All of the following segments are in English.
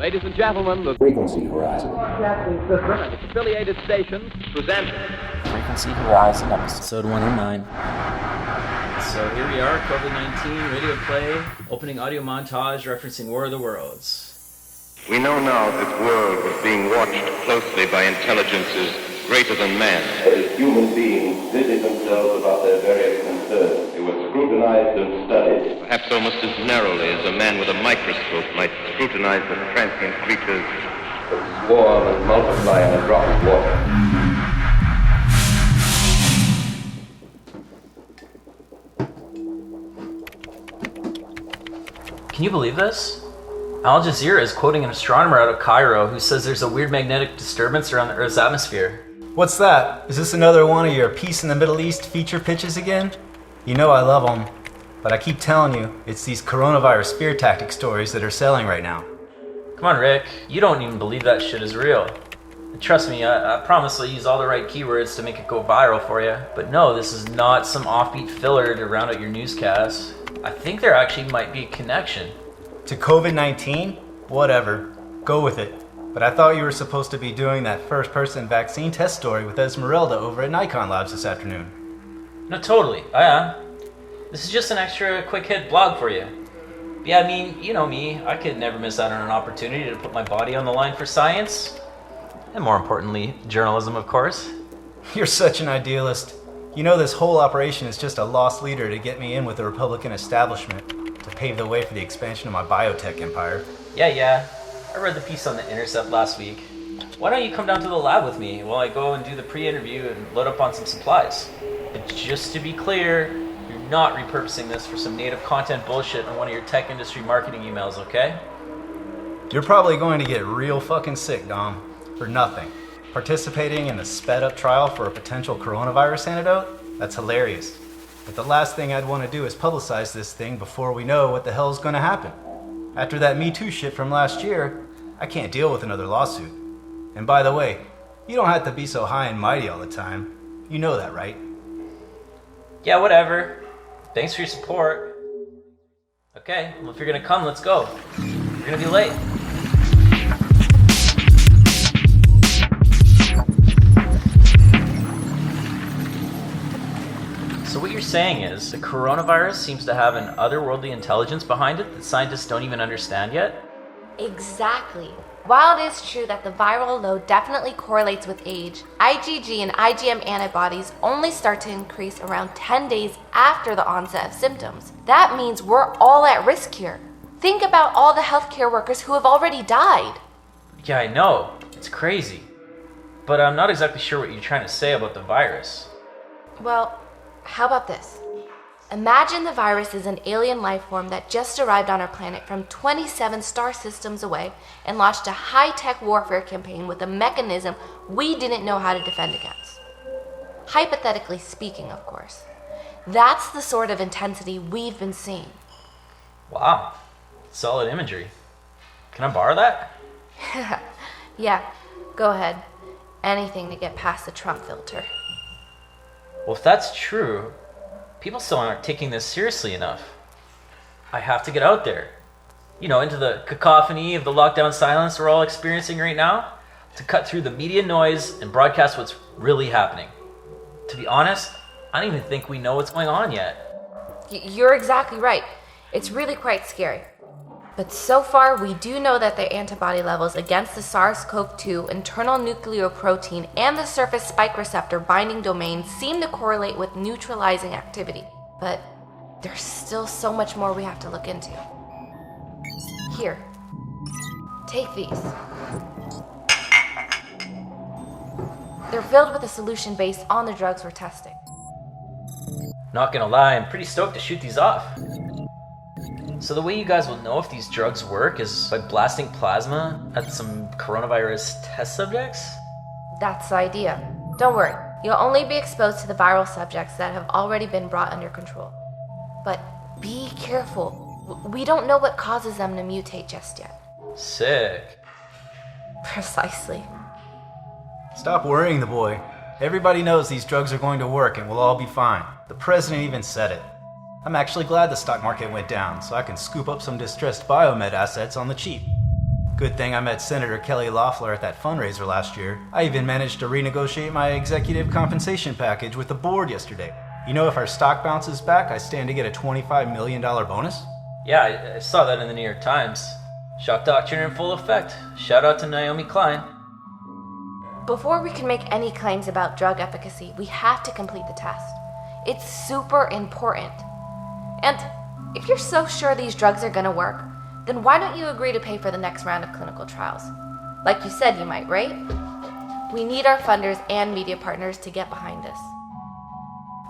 Ladies and gentlemen, the Frequency Horizon. Broadcasting System and its affiliated stations present Frequency Horizon, episode 109. So here we are, COVID-19, radio play, opening audio montage referencing War of the Worlds. We know now that this world was being watched closely by intelligences greater than man. But as human beings busied themselves about their various concerns, they were scrutinized and studied. Perhaps almost as narrowly as a man with a microscope might scrutinize the transient creatures that swarm and multiply in a drop of water. Can you believe this? Al Jazeera is quoting an astronomer out of Cairo who says there's a weird magnetic disturbance around the Earth's atmosphere. What's that? Is this another one of your Peace in the Middle East feature pitches again? You know I love them, but I keep telling you, it's these coronavirus fear tactic stories that are selling right now. Come on, Rick, you don't even believe that shit is real. And trust me, I promise I'll use all the right keywords to make it go viral for you. But no, this is not some offbeat filler to round out your newscast. I think there actually might be a connection. To COVID-19? Whatever. Go with it. But I thought you were supposed to be doing that first-person vaccine test story with Esmerelda over at Nikon Labs this afternoon. No, totally. I am. This is just an extra quick-hit blog for you. Yeah, I mean, you know me. I could never miss out on an opportunity to put my body on the line for science. And more importantly, journalism, of course. You're such an idealist. You know this whole operation is just a lost leader to get me in with the Republican establishment, to pave the way for the expansion of my biotech empire. Yeah. I read the piece on The Intercept last week. Why don't you come down to the lab with me while I go and do the pre-interview and load up on some supplies? But just to be clear, you're not repurposing this for some native content bullshit on one of your tech industry marketing emails, okay? You're probably going to get real fucking sick, Dom. For nothing. Participating in the sped-up trial for a potential coronavirus antidote? That's hilarious. But the last thing I'd want to do is publicize this thing before we know what the hell's going to happen. After that Me Too shit from last year, I can't deal with another lawsuit. And by the way, you don't have to be so high and mighty all the time. You know that, right? Yeah, whatever. Thanks for your support. Okay, well if you're gonna come, let's go. You're gonna be late. So what you're saying is, the coronavirus seems to have an otherworldly intelligence behind it that scientists don't even understand yet? Exactly. While it is true that the viral load definitely correlates with age, IgG and IgM antibodies only start to increase around 10 days after the onset of symptoms. That means we're all at risk here. Think about all the healthcare workers who have already died. Yeah, I know. It's crazy. But I'm not exactly sure what you're trying to say about the virus. Well, how about this? Imagine the virus is an alien life form that just arrived on our planet from 27 star systems away and launched a high-tech warfare campaign with a mechanism we didn't know how to defend against. Hypothetically speaking, of course. That's the sort of intensity we've been seeing. Wow. Solid imagery. Can I borrow that? Yeah, go ahead. Anything to get past the Trump filter. Well, if that's true, people still aren't taking this seriously enough. I have to get out there. You know, into the cacophony of the lockdown silence we're all experiencing right now, to cut through the media noise and broadcast what's really happening. To be honest, I don't even think we know what's going on yet. You're exactly right. It's really quite scary. But so far, we do know that the antibody levels against the SARS-CoV-2 internal nucleoprotein and the surface spike receptor binding domain seem to correlate with neutralizing activity. But there's still so much more we have to look into. Here, take these. They're filled with a solution based on the drugs we're testing. Not gonna lie, I'm pretty stoked to shoot these off. So the way you guys will know if these drugs work is by blasting plasma at some coronavirus test subjects? That's the idea. Don't worry, you'll only be exposed to the viral subjects that have already been brought under control. But be careful. We don't know what causes them to mutate just yet. Sick. Precisely. Stop worrying the boy. Everybody knows these drugs are going to work and we'll all be fine. The president even said it. I'm actually glad the stock market went down, so I can scoop up some distressed biomed assets on the cheap. Good thing I met Senator Kelly Loeffler at that fundraiser last year. I even managed to renegotiate my executive compensation package with the board yesterday. You know, if our stock bounces back, I stand to get a $25 million bonus? Yeah, I saw that in the New York Times. Shock doctrine in full effect. Shout out to Naomi Klein. Before we can make any claims about drug efficacy, we have to complete the test. It's super important. And if you're so sure these drugs are gonna work, then why don't you agree to pay for the next round of clinical trials? Like you said you might, right? We need our funders and media partners to get behind this.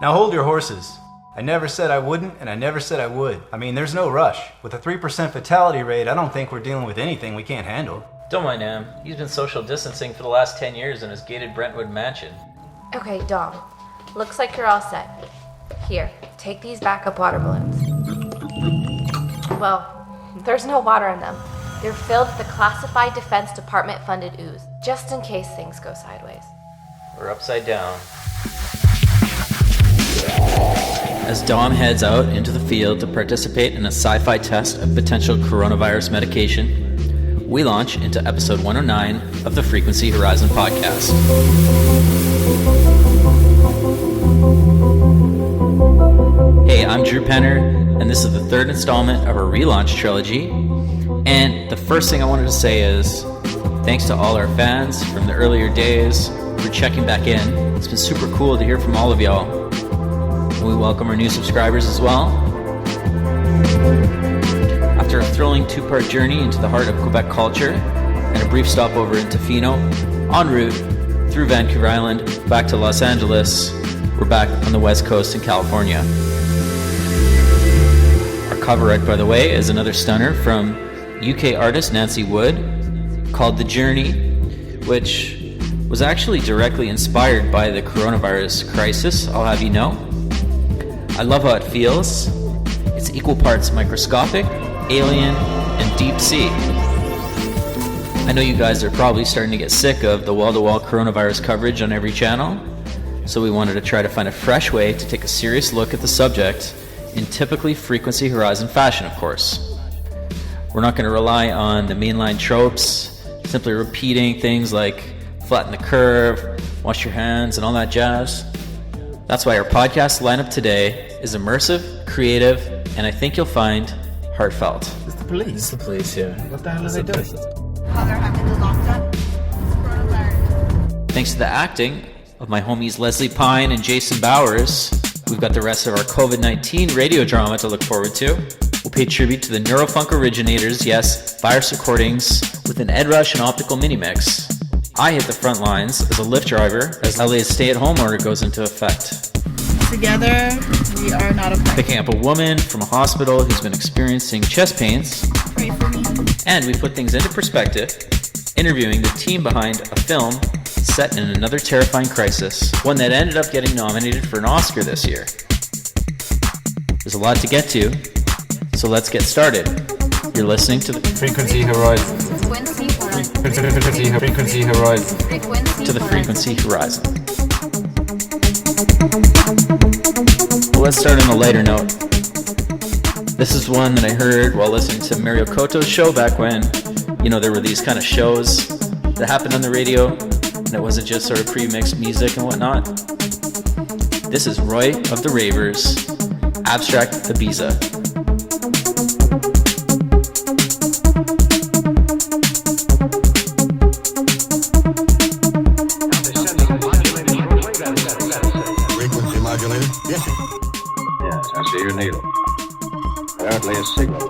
Now hold your horses. I never said I wouldn't, and I never said I would. I mean, there's no rush. With a 3% fatality rate, I don't think we're dealing with anything we can't handle. Don't mind him. He's been social distancing for the last 10 years in his gated Brentwood mansion. Okay, Dom. Looks like you're all set. Here, take these backup water balloons. Well, there's no water in them. They're filled with the classified Defense Department funded ooze, just in case things go sideways. We're upside down. As Dom heads out into the field to participate in a sci-fi test of potential coronavirus medication, we launch into episode 109 of the Frequency Horizon podcast. Hey, I'm Drew Penner, and this is the third installment of our relaunch trilogy. And the first thing I wanted to say is thanks to all our fans from the earlier days for checking back in. It's been super cool to hear from all of y'all. And we welcome our new subscribers as well. After a thrilling two-part journey into the heart of Quebec culture and a brief stopover in Tofino, en route through Vancouver Island back to Los Angeles, we're back on the West Coast in California. Our cover art, by the way, is another stunner from UK artist Nancy Wood called The Journey, which was actually directly inspired by the coronavirus crisis, I'll have you know. I love how it feels. It's equal parts microscopic, alien, and deep sea. I know you guys are probably starting to get sick of the wall-to-wall coronavirus coverage on every channel, so we wanted to try to find a fresh way to take a serious look at the subject in typically Frequency Horizon fashion, of course. We're not going to rely on the mainline tropes, simply repeating things like flatten the curve, wash your hands, and all that jazz. That's why our podcast lineup today is immersive, creative, and I think you'll find heartfelt. It's the police. It's the police, yeah. What the hell are they doing? How they're having the lockdown. Coronavirus. Thanks to the acting of my homies Leslie Pine and Jason Bowers, we've got the rest of our COVID-19 radio drama to look forward to. We'll pay tribute to the neurofunk originators, yes, virus recordings, with an Ed Rush and optical mini-mix. I hit the front lines as a Lyft driver as LA's stay-at-home order goes into effect. Together, we are not affected. Picking up a woman from a hospital who's been experiencing chest pains. Pray for me. And we put things into perspective, interviewing the team behind a film set in another terrifying crisis, one that ended up getting nominated for an Oscar this year. There's a lot to get to, so let's get started. You're listening to the Frequency Horizon. Frequency Horizon. To the Frequency Horizon. Well, let's start on a lighter note. This is one that I heard while listening to Mario Koto's show back when, there were these kind of shows that happened on the radio, and it wasn't just sort of pre-mixed music and whatnot. This is Roy of the Ravers, Abstract Ibiza. Frequency modulated? Yes. Yes, I see your needle. Apparently a signal.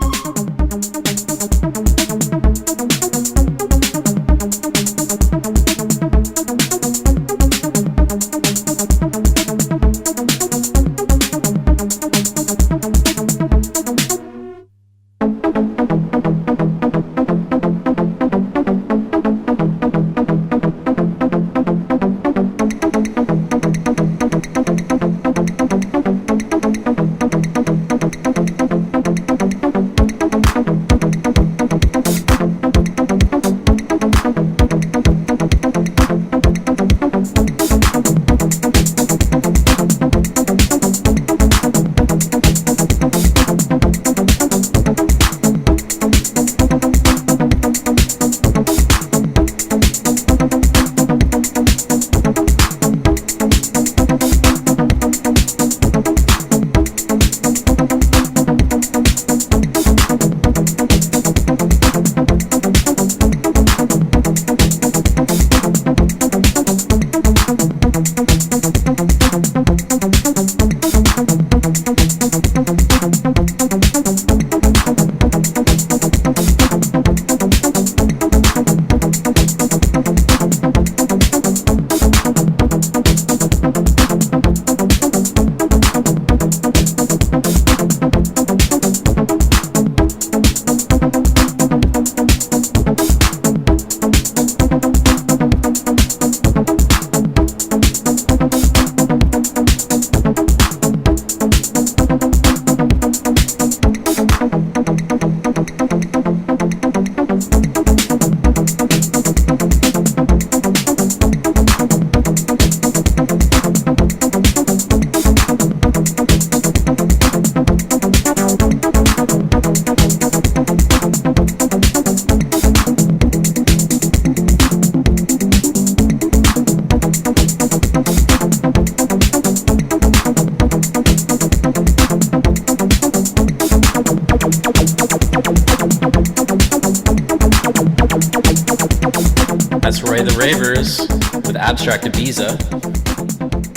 That's Roy the Ravers with Abstract Ibiza.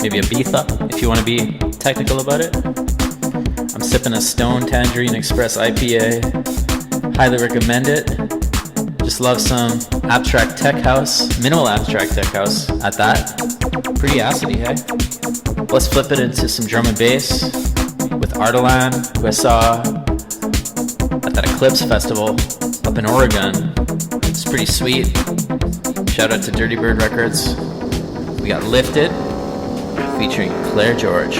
Maybe Ibiza, if you want to be technical about it. I'm sipping a Stone Tangerine Express IPA. Highly recommend it. Just love some abstract tech house, minimal abstract tech house at that. Pretty acidy, hey? Let's flip it into some drum and bass with Ardalan, who I saw at that Eclipse Festival up in Oregon. It's pretty sweet. Shout out to Dirty Bird Records. We got Lifted, featuring Claire George.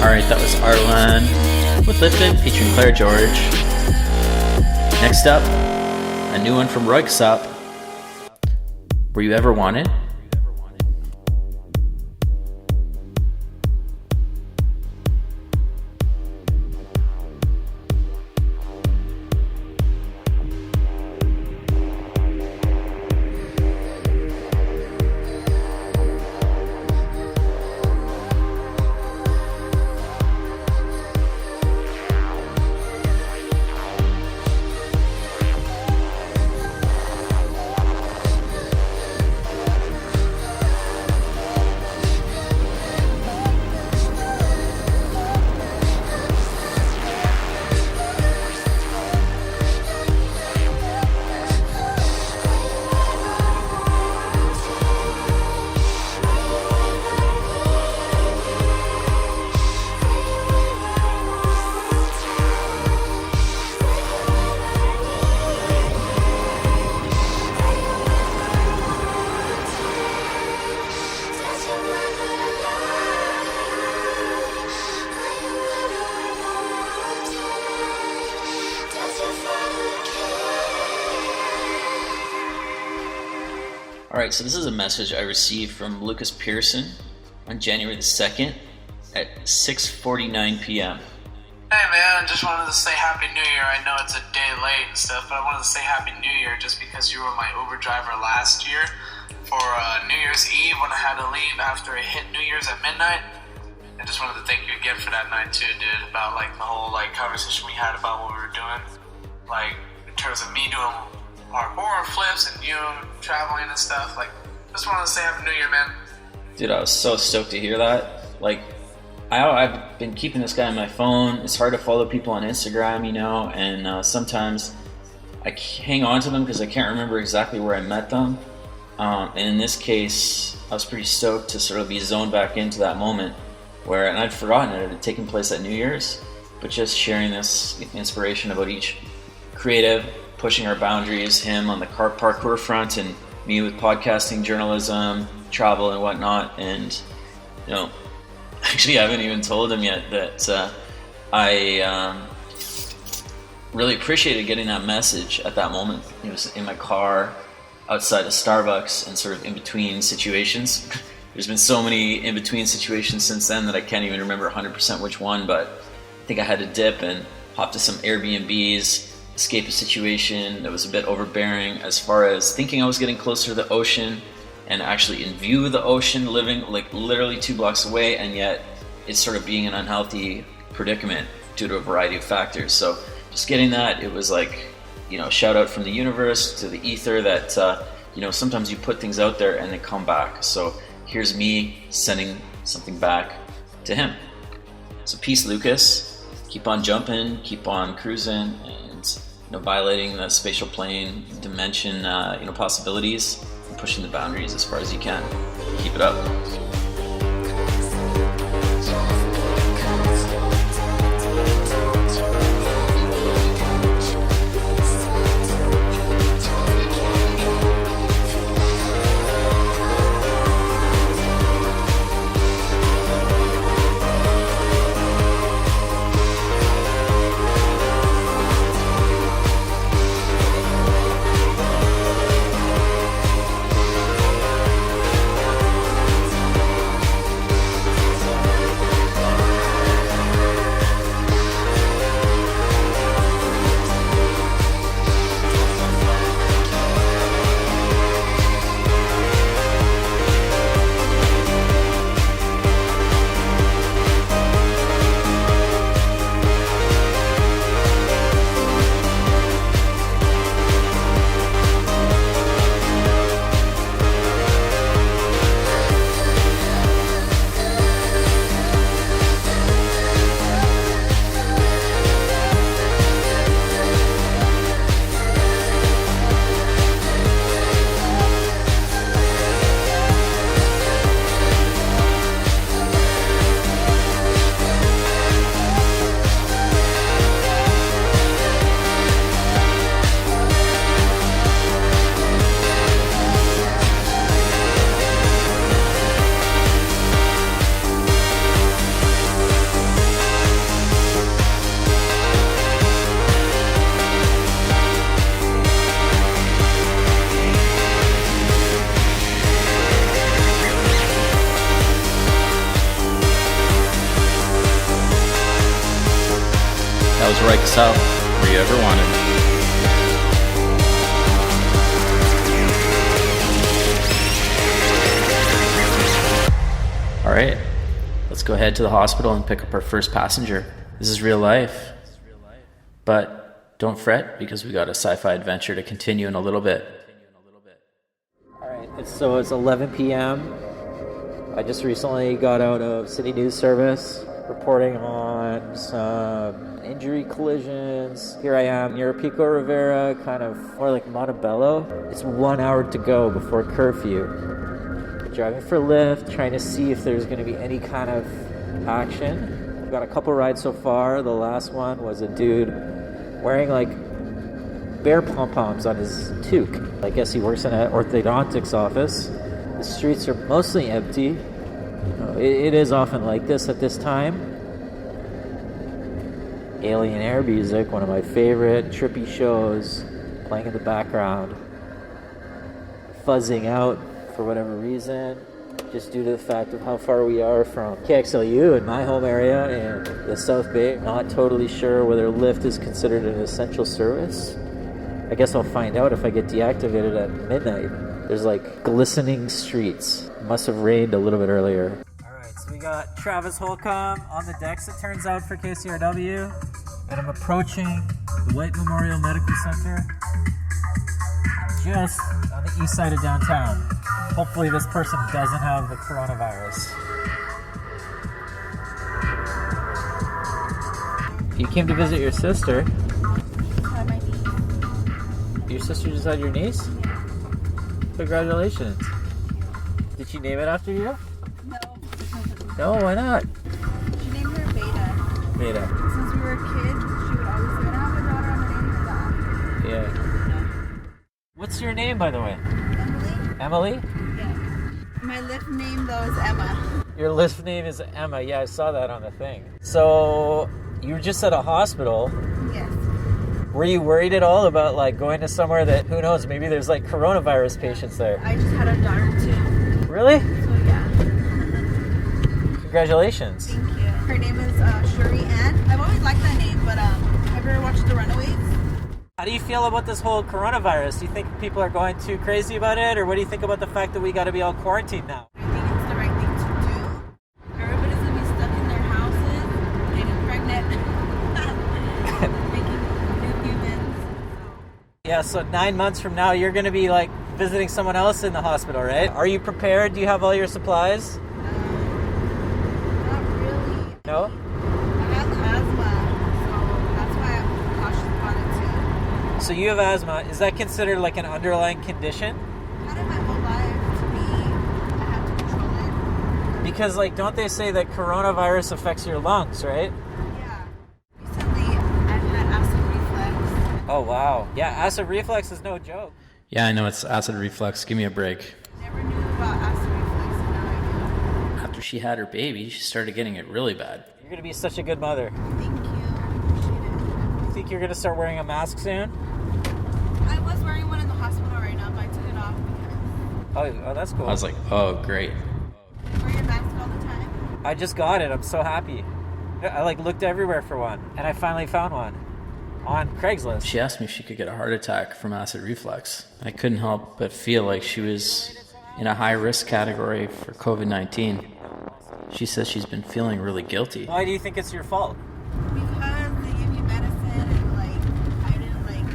Alright, that was Arlan with Lifted featuring Claire George. Next up, a new one from Royksop. Were You Ever Wanted? Alright, so this is a message I received from Lucas Pearson on January the 2nd at 6:49 p.m. Hey man, I just wanted to say Happy New Year. I know it's a day late and stuff, but I wanted to say Happy New Year just because you were my Uber driver last year for New Year's Eve when I had to leave after it hit New Year's at midnight. I just wanted to thank you again for that night too, dude, about like the whole like conversation we had about what we were doing. Like in terms of me doing parkour flips and you traveling and stuff. Like, just wanted to say Happy New Year, man. Dude, I was so stoked to hear that. Like, I've been keeping this guy on my phone. It's hard to follow people on Instagram, you know, and sometimes I hang on to them because I can't remember exactly where I met them. And in this case, I was pretty stoked to sort of be zoned back into that moment where, and I'd forgotten it had taken place at New Year's, but just sharing this inspiration about each creative, pushing our boundaries, him on the parkour front and me with podcasting, journalism, travel and whatnot. And, you know, actually, I haven't even told him yet that I really appreciated getting that message at that moment. It was in my car, outside of Starbucks, and sort of in between situations. There's been so many in between situations since then that I can't even remember 100% which one, but I think I had to dip and hop to some Airbnbs, escape a situation that was a bit overbearing as far as thinking I was getting closer to the ocean and actually in view of the ocean, living like literally 2 blocks away, and yet it's sort of being an unhealthy predicament due to a variety of factors. So just getting that, it was like, you know, shout out from the universe to the ether that, you know, sometimes you put things out there and they come back. So here's me sending something back to him. So peace, Lucas. Keep on jumping, keep on cruising, and, you know, violating the spatial plane dimension, you know, possibilities, and pushing the boundaries as far as you can. Keep it up. Right south where you ever wanted. All right, let's go ahead to the hospital and pick up our first passenger. This is real life, but don't fret because we got a sci-fi adventure to continue in a little bit. All right, so it's 11 p.m. I just recently got out of City News Service reporting on some injury collisions. Here I am near Pico Rivera, kind of more like Montebello. It's 1 hour to go before curfew. Driving for Lyft, trying to see if there's going to be any kind of action. I've got a couple rides so far. The last one was a dude wearing like bear pom-poms on his toque. I guess he works in an orthodontics office. The streets are mostly empty. It is often like this at this time. Alien Air music, one of my favorite trippy shows, playing in the background. fuzzing out for whatever reason, just due to the fact of how far we are from KXLU in my home area and the South Bay. Not totally sure whether Lyft is considered an essential service. I guess I'll find out if I get deactivated at midnight. There's like glistening streets. It must have rained a little bit earlier. Alright, so we got Travis Holcomb on the decks, it turns out, for KCRW. And I'm approaching the White Memorial Medical Center, just on the east side of downtown. Hopefully this person doesn't have the coronavirus. You came to visit your sister. Had my niece. Your sister just had your niece? Congratulations. Did she name it after you? No. No, why not? She named her Beta. Beta. Since we were kids, she would always say, when I have a daughter, I'm going to name her that. Yeah. What's your name, by the way? Emily? Emily? Yes. My Lyft name, though, is Emma. Your Lyft name is Emma. Yeah, I saw that on the thing. So, you were just at a hospital. Yes. Were you worried at all about, like, going to somewhere that, who knows, maybe there's, like, coronavirus patients there? I just had a daughter, too. Really? So, yeah. Congratulations. Thank you. Her name is Shuri Ann. I've always liked that name, but have you ever watched The Runaways? How do you feel about this whole coronavirus? Do you think people are going too crazy about it? Or what do you think about the fact that we got to be all quarantined now? I think it's the right thing to do. Everybody's going to be stuck in their houses, getting pregnant, making new humans. Yeah, so 9 months from now, you're going to be, like, visiting someone else in the hospital, right? Are you prepared? Do you have all your supplies? Not really. No? I have asthma, so that's why I'm cautious about it too. So you have asthma. Is that considered like an underlying condition? I've had it my whole life. To me, I have to control it. Because, like, don't they say that coronavirus affects your lungs, right? Yeah. Recently, I've had acid reflux. Oh, wow. Yeah, acid reflux is no joke. Yeah, I know it's acid reflux. Give me a break. Never knew about acid reflux, and now I do. After she had her baby, she started getting it really bad. You're going to be such a good mother. Thank you. Appreciate it. You think you're going to start wearing a mask soon? I was wearing one in the hospital right now, but I took it off because... Oh, that's cool. I was like, oh, great. You wear your mask all the time? I just got it. I'm so happy. I, like, looked everywhere for one, and I finally found one on Craigslist. She asked me if she could get a heart attack from acid reflux. I couldn't help but feel like she was in a high-risk category for COVID-19. She says she's been feeling really guilty. Why do you think it's your fault? Because they give you medicine and, like, I didn't, like,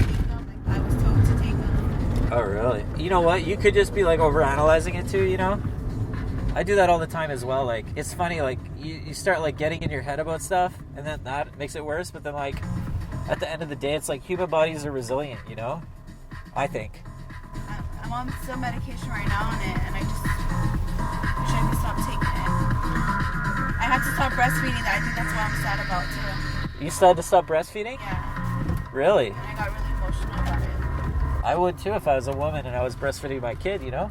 take them. Like, I was told to take them. Oh, really? You know what? You could just be, like, overanalyzing it, too, you know? I do that all the time as well. Like, it's funny, like, you start, like, getting in your head about stuff, and then that makes it worse, but then, like, at the end of the day, it's like human bodies are resilient, you know? I think. I'm on some medication right now on it, and I just wish I could stop taking it. I had to stop breastfeeding. I think that's what I'm sad about, too. You decided to stop breastfeeding? Yeah. Really? And I got really emotional about it. I would, too, if I was a woman and I was breastfeeding my kid, you know?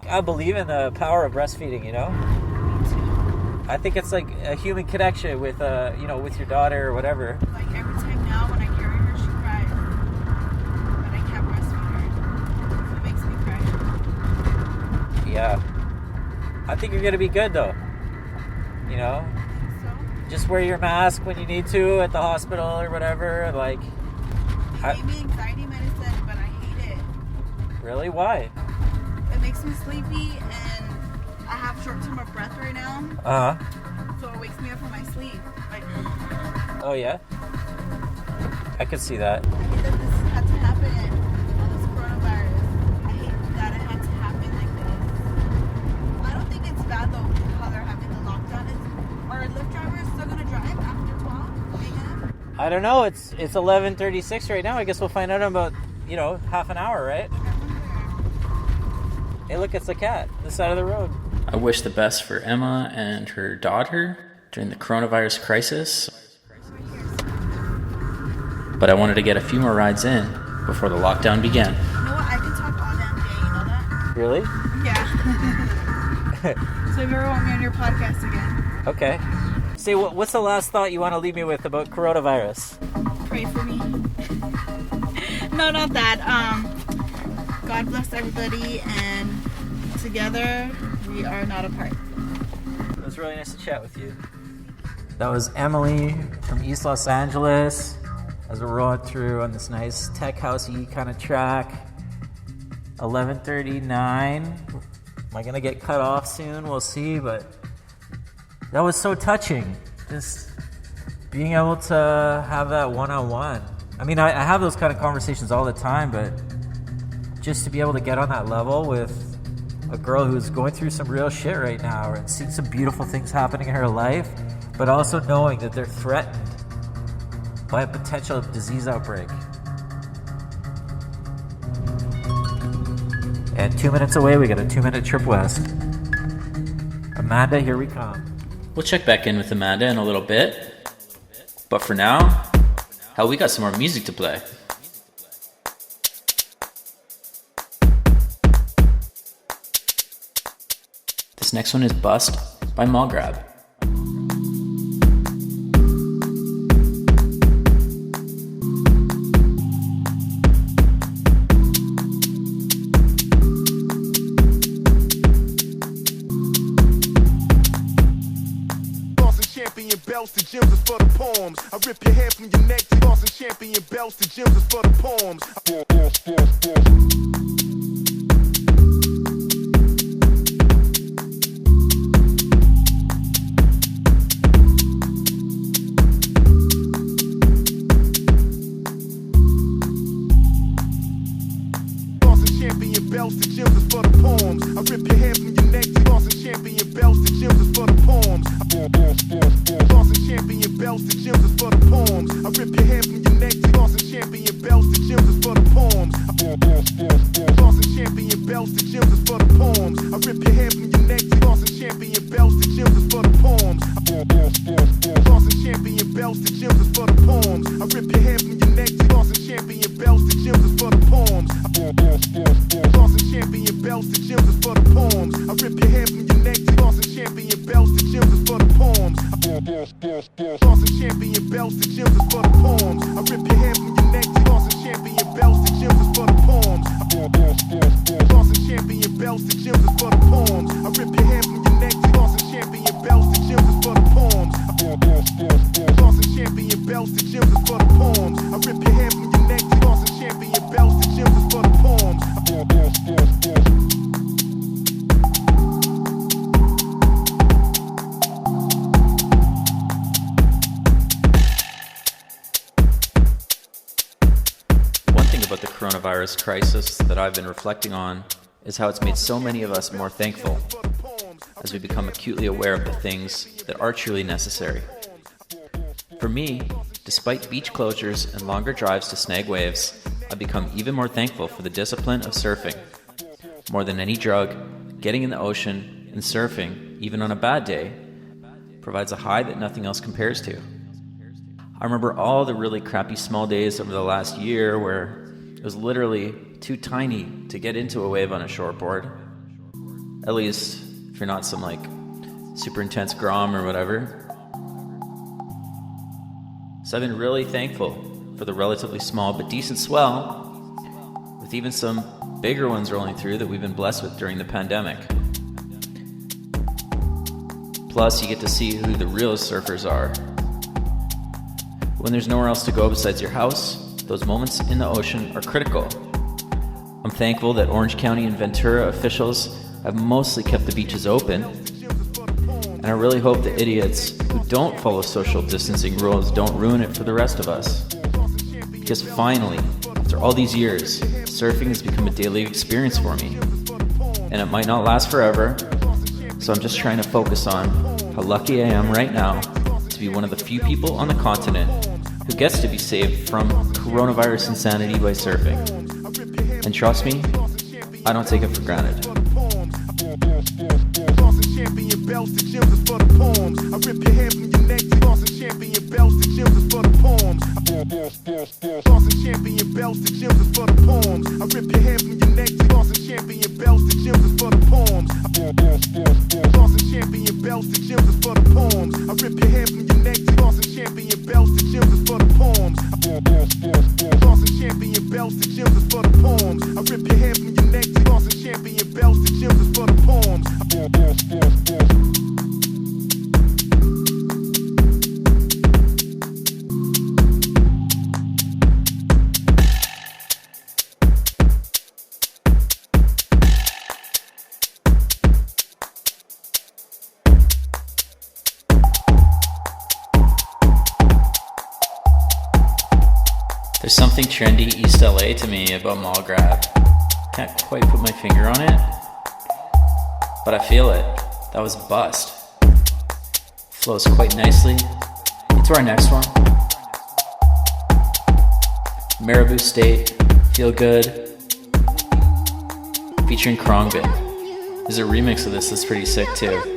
I believe in the power of breastfeeding, you know? Me too. I think it's like a human connection with, you know, with your daughter or whatever. Like, every time now when I carry her, she cries. But I can't breastfeed her. It makes me cry. Yeah. I think you're going to be good, though. You know? So, Just wear your mask when you need to at the hospital or whatever. And, like, they gave me anxiety medicine, but I hate it. really? Why? It makes me sleepy, and I have short term of breath right now. Uh-huh. So it wakes me up from my sleep. Like, Oh, yeah? I could see that. I hate that this had to happen. All this coronavirus. I hate that it had to happen like this. I don't think it's bad though how they're having the lockdown. Are Lyft drivers still gonna drive after 12 a.m.? I don't know. It's 11:36 right now. I guess we'll find out in about, you know, half an hour, right? Hey, look, it's the cat. This side of the road. I wish the best for Emma and her daughter during the coronavirus crisis. But I wanted to get a few more rides in before the lockdown began. You know what? I can talk all damn day. You know that? Really? Yeah. So if you ever want me on your podcast again, Okay. Say, what's the last thought you want to leave me with about coronavirus? pray for me. No, not that. God bless everybody, and together we are not apart. It was really nice to chat with you. That was Emily from East Los Angeles as we're rolling through on this nice tech housey kind of track. 11:39. Am I gonna get cut off soon? We'll see, but that was so touching. Just being able to have that one-on-one. I mean, I have those kind of conversations all the time, but just to be able to get on that level with a girl who's going through some real shit right now and seeing some beautiful things happening in her life, but also knowing that they're threatened by a potential disease outbreak. And 2 minutes away, we got a 2-minute trip west. Amanda, here we come. We'll check back in with Amanda in a little bit. But for now, hell, we got some more music to play. This next one is Bust by Malgrab. Belts to gems is for the poems. I rip your hair from your neck to tossing champion belts to gems is for the poems. Tossing champion belts to gems is for the poems. I rip your hair from your neck to tossing champion belts to gems is for the poems. Tossing champion belts to gems is for the poems. I rip your hair from your neck to tossing champion belts to gems is for the poems. Tossing champion belts to gems is for the poems. I rip your hair from your neck to tossing champion belts to gems is for the poems. Tossing champion belts to gems is for the poems. I rip your hair from your neck to tossing champion belts to gems is for the poems. Tossing champion belts to gems is for the poems. I rip your hair from your neck to tossing champion belts to gems is for the poems. Tossing champion belts to gems is for the poems. I rip your hair from your neck to tossing champion belts to gems is for the poems. Tossing champion belts to gems is for the poems. I rip your hair from your neck to tossing champion belts to gems is for the poems. Tossing champion belts to gems is for the poems. I rip your hair from your neck to tossing champion belts to gems is for the poems. About the coronavirus crisis that I've been reflecting on is how it's made so many of us more thankful as we become acutely aware of the things that are truly necessary. For me, despite beach closures and longer drives to snag waves, I've become even more thankful for the discipline of surfing. More than any drug, getting in the ocean and surfing, even on a bad day, provides a high that nothing else compares to. I remember all the really crappy small days over the last year where it was literally too tiny to get into a wave on a shortboard. At least if you're not some like super intense grom or whatever. So I've been really thankful for the relatively small but decent swell, with even some bigger ones rolling through that we've been blessed with during the pandemic. Plus, you get to see who the real surfers are. When there's nowhere else to go besides your house, those moments in the ocean are critical. I'm thankful that Orange County and Ventura officials have mostly kept the beaches open, and I really hope the idiots who don't follow social distancing rules don't ruin it for the rest of us. Because finally, after all these years, surfing has become a daily experience for me, and it might not last forever, so I'm just trying to focus on how lucky I am right now to be one of the few people on the continent who gets to be saved from coronavirus insanity by surfing. And trust me, I don't take it for granted. Champion belts to gems is for the poems. I rip your hair from your neck to tossing champion belts to gems is for the poems. Tossing champion belts to gems is for the poems. I rip your hair from your neck to tossing champion belts to gems is for the poems. Tossing champion belts to gems is for the poems. I rip your hair from your neck to tossing champion belts to gems is for the poems. Tossing champion belts to gems is for the poems. I rip your hair from your neck to tossing champion belts. The gems is for the poems. There's something trendy East LA to me about mall grab. Can't quite put my finger on it, but I feel it. That was Bust. Flows quite nicely into our next one. Marabou State, Feel Good, featuring Krongbin. There's a remix of this that's pretty sick too.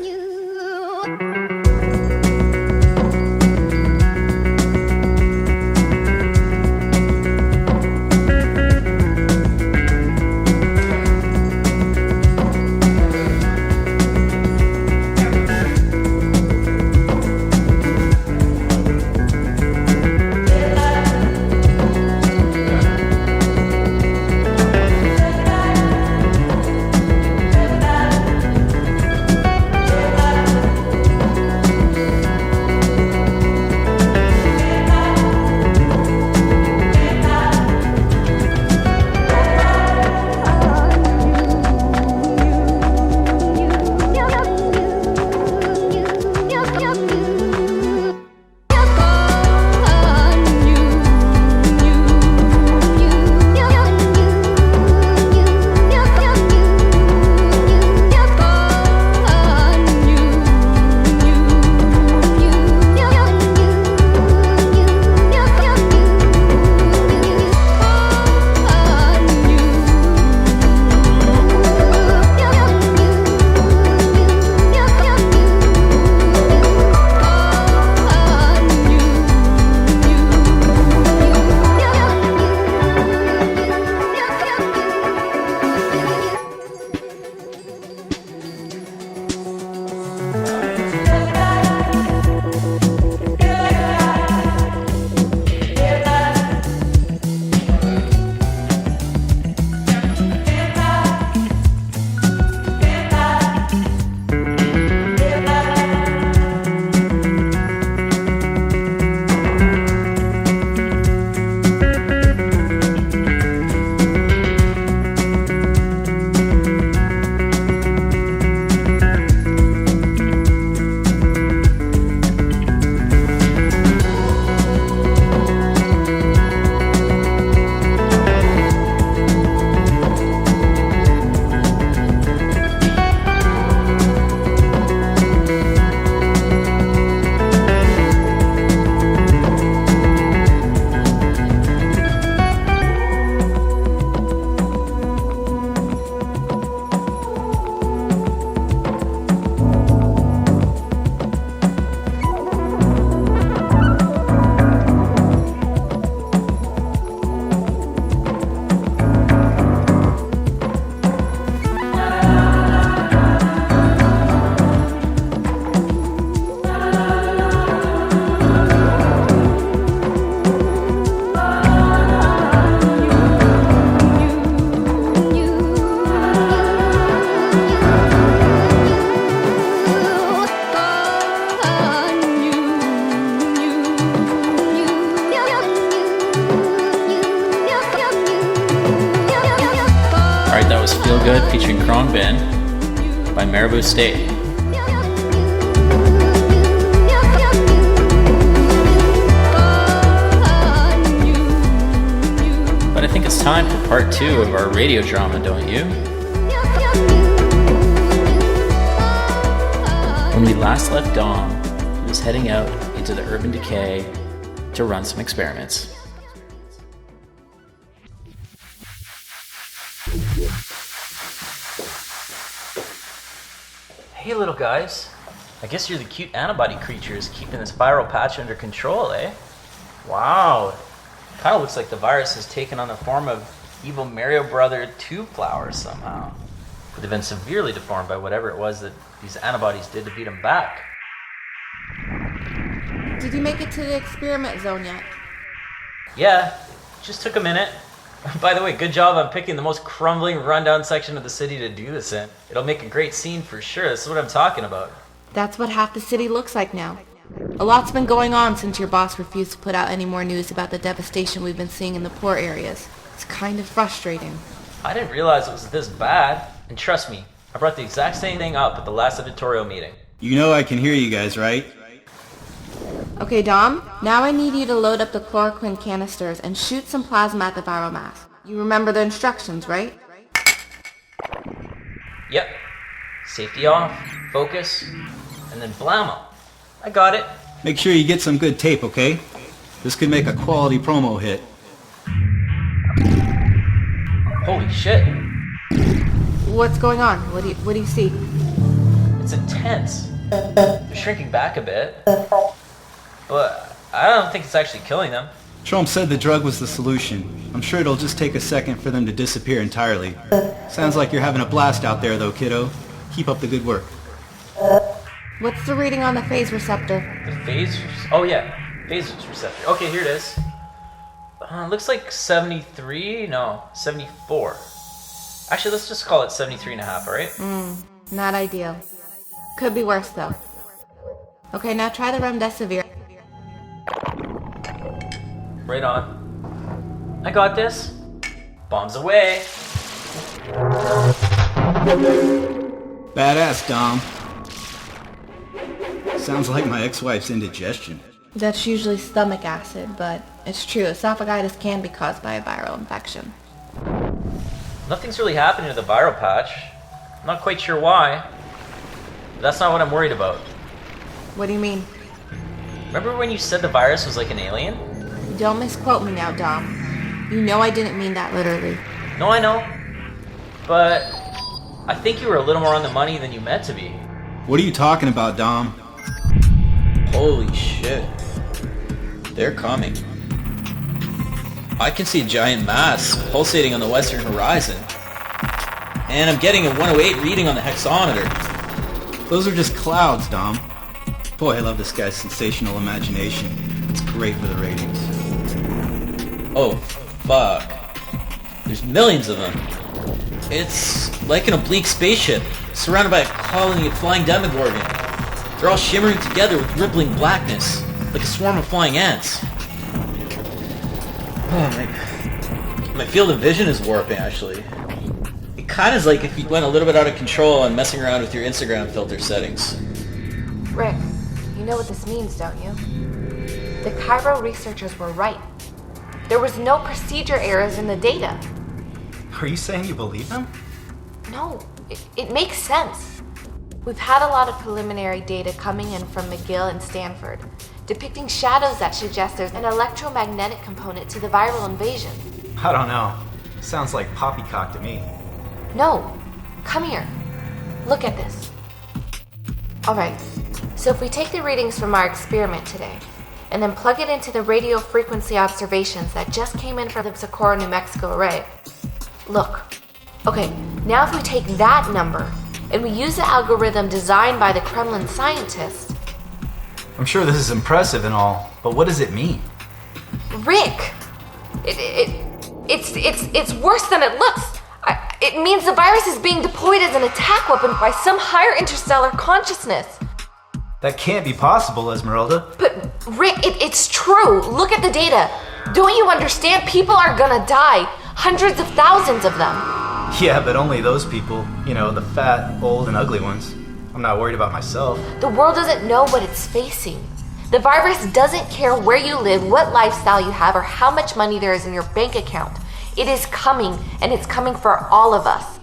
Feel Good featuring Krongbin by Marabou State. But I think it's time for part 2 of our radio drama, don't you? When we last left Dom, he was heading out into the urban decay to run some experiments. Hey little guys, I guess you're the cute antibody creatures keeping this viral patch under control, eh? Wow, kind of looks like the virus has taken on the form of evil Mario Brother 2 flowers somehow. But they've been severely deformed by whatever it was that these antibodies did to beat them back. Did you make it to the experiment zone yet? Yeah, just took a minute. By the way, good job on picking the most crumbling, rundown section of the city to do this in. It'll make a great scene for sure. This is what I'm talking about. That's what half the city looks like now. A lot's been going on since your boss refused to put out any more news about the devastation we've been seeing in the poor areas. It's kind of frustrating. I didn't realize it was this bad. And trust me, I brought the exact same thing up at the last editorial meeting. You know I can hear you guys, right? Okay, Dom, now I need you to load up the chloroquine canisters and shoot some plasma at the viral mass. You remember the instructions, right? Yep. Safety off, focus, and then blammo. I got it. Make sure you get some good tape, okay? This could make a quality promo hit. Holy shit. What's going on? What do you see? It's intense. They're shrinking back a bit. But I don't think it's actually killing them. Trump said the drug was the solution. I'm sure it'll just take a second for them to disappear entirely. Sounds like you're having a blast out there though, kiddo. Keep up the good work. What's the reading on the phase receptor? The phase? Oh yeah, phase receptor. Okay, here it is. Looks like 73? No, 74. Actually, let's just call it 73.5, alright? Not ideal. Could be worse though. Okay, now try the remdesivir. Right on. I got this. Bombs away. Badass, Dom. Sounds like my ex-wife's indigestion. That's usually stomach acid, but it's true. Esophagitis can be caused by a viral infection. Nothing's really happening to the viral patch. I'm not quite sure why. But that's not what I'm worried about. What do you mean? Remember when you said the virus was like an alien? Don't misquote me now, Dom. You know I didn't mean that literally. No, I know. But I think you were a little more on the money than you meant to be. What are you talking about, Dom? Holy shit. They're coming. I can see a giant mass pulsating on the western horizon. And I'm getting a 108 reading on the hexameter. Those are just clouds, Dom. Boy, I love this guy's sensational imagination. It's great for the ratings. Oh, fuck. There's millions of them. It's like an oblique spaceship, surrounded by a colony of flying demogorgon. They're all shimmering together with rippling blackness, like a swarm of flying ants. Oh, my field of vision is warping, actually. It kind of is like if you went a little bit out of control and messing around with your Instagram filter settings. Rick, you know what this means, don't you? The Cairo researchers were right. There was no procedure errors in the data. Are you saying you believe them? No, it makes sense. We've had a lot of preliminary data coming in from McGill and Stanford, depicting shadows that suggest there's an electromagnetic component to the viral invasion. I don't know. Sounds like poppycock to me. No, come here. Look at this. Alright, so if we take the readings from our experiment today, and then plug it into the radio frequency observations that just came in from the Socorro, New Mexico array. Look. Okay, now if we take that number, and we use the algorithm designed by the Kremlin scientists. I'm sure this is impressive and all, but what does it mean? Rick! It's worse than it looks. It means the virus is being deployed as an attack weapon by some higher interstellar consciousness. That can't be possible, Esmerelda. But, Rick, it's true. Look at the data. Don't you understand? People are gonna die. Hundreds of thousands of them. Yeah, but only those people. You know, the fat, old, and ugly ones. I'm not worried about myself. The world doesn't know what it's facing. The virus doesn't care where you live, what lifestyle you have, or how much money there is in your bank account. It is coming, and it's coming for all of us.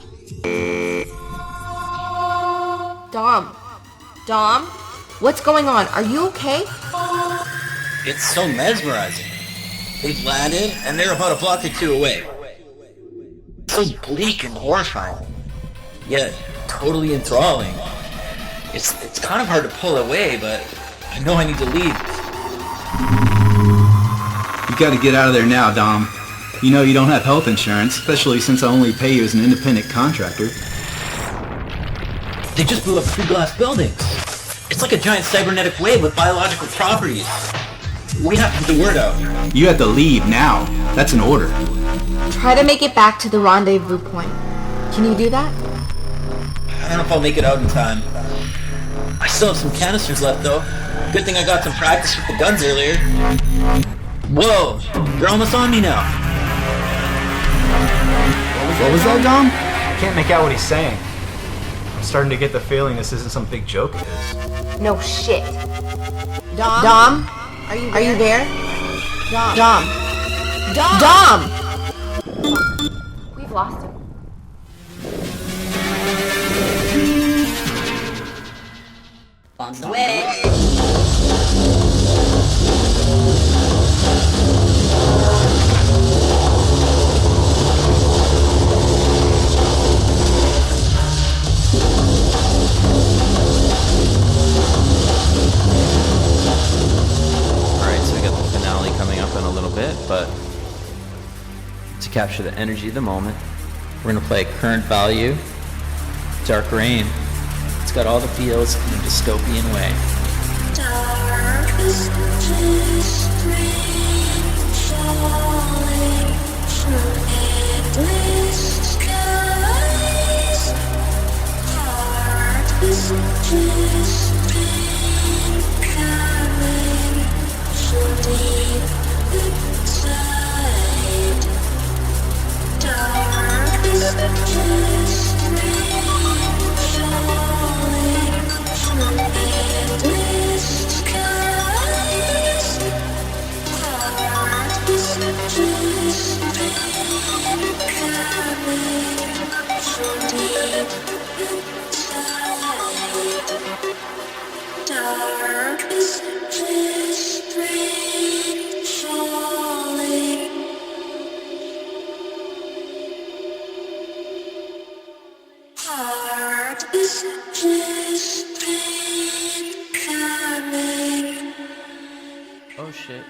Dom? What's going on? Are you okay? It's so mesmerizing. They've landed, and they're about a block or two away. So bleak and horrifying, yet totally enthralling. It's kind of hard to pull away, but I know I need to leave. You gotta get out of there now, Dom. You know you don't have health insurance, especially since I only pay you as an independent contractor. They just blew up 3 glass buildings. It's like a giant cybernetic wave with biological properties. We have to get the word out. You have to leave now. That's an order. Try to make it back to the rendezvous point. Can you do that? I don't know if I'll make it out in time. I still have some canisters left though. Good thing I got some practice with the guns earlier. Whoa! They're almost on me now. What was that, Dom? I can't make out what he's saying. I'm starting to get the feeling this isn't some big joke of his. No shit. Dom? Are you there? Dom? We've lost him. On the way. Alright, so we got the finale coming up in a little bit, but to capture the energy of the moment, we're going to play Current Value, Dark Rain. It's got all the feels in a dystopian way. Darkest falling through endless skies. Heart is just coming so deep inside. Darkest falling through endless skies. Heart is just coming so deep inside. Dark is just rain falling. Heart is just rain coming. Oh shit.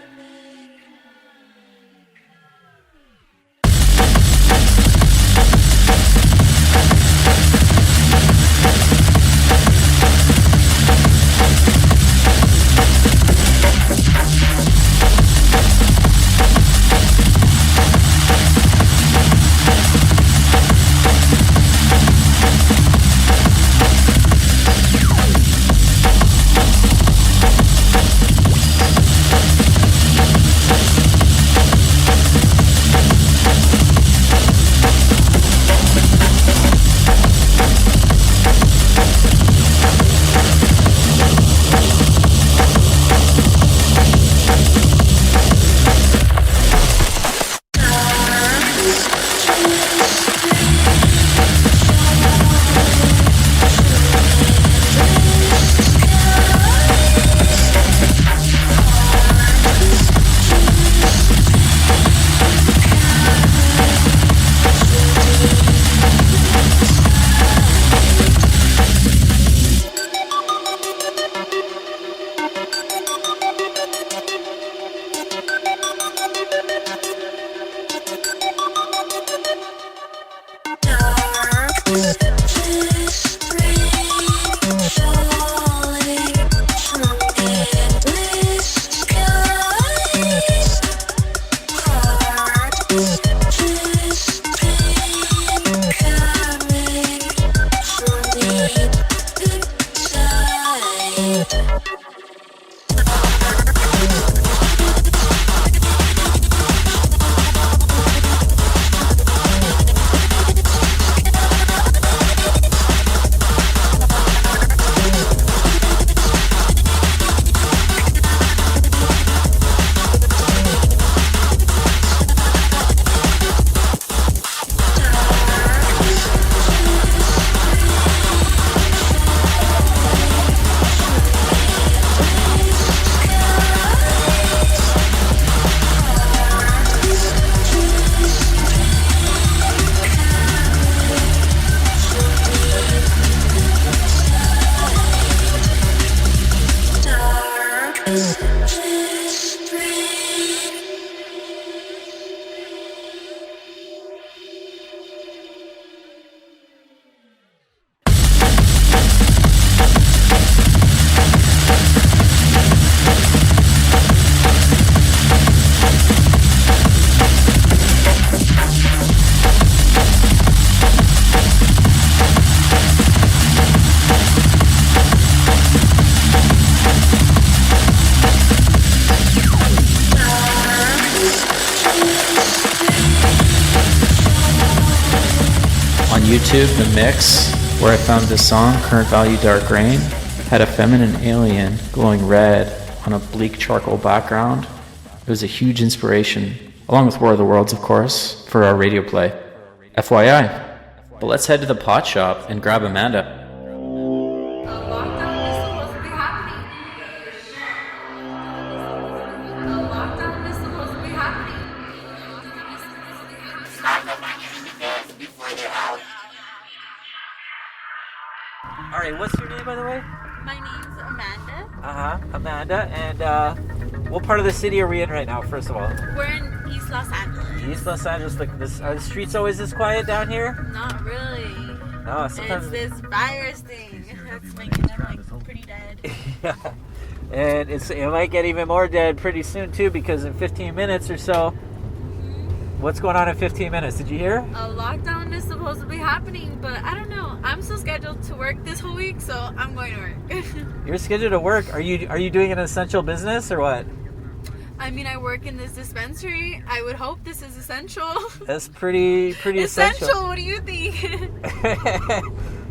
YouTube, The Mix, where I found this song, Current Value Dark Rain, had a feminine alien glowing red on a bleak charcoal background. It was a huge inspiration, along with War of the Worlds, of course, for our radio play. FYI. But let's head to the pot shop and grab Amanda. Alright, what's your name, by the way? My name's Amanda. Amanda. And what part of the city are we in right now, first of all? We're in East Los Angeles. East Los Angeles, like this, are the streets always this quiet down here? Not really. No, sometimes... It's this virus thing that's making them like pretty dead. Yeah. And it might get even more dead pretty soon too, because in 15 minutes or so, what's going on in 15 minutes? Did you hear? A lockdown is supposed to be happening, but I don't know. I'm still scheduled to work this whole week, so I'm going to work. You're scheduled to work? Are you doing an essential business or what? I mean, I work in this dispensary. I would hope this is essential. That's pretty essential. What do you think?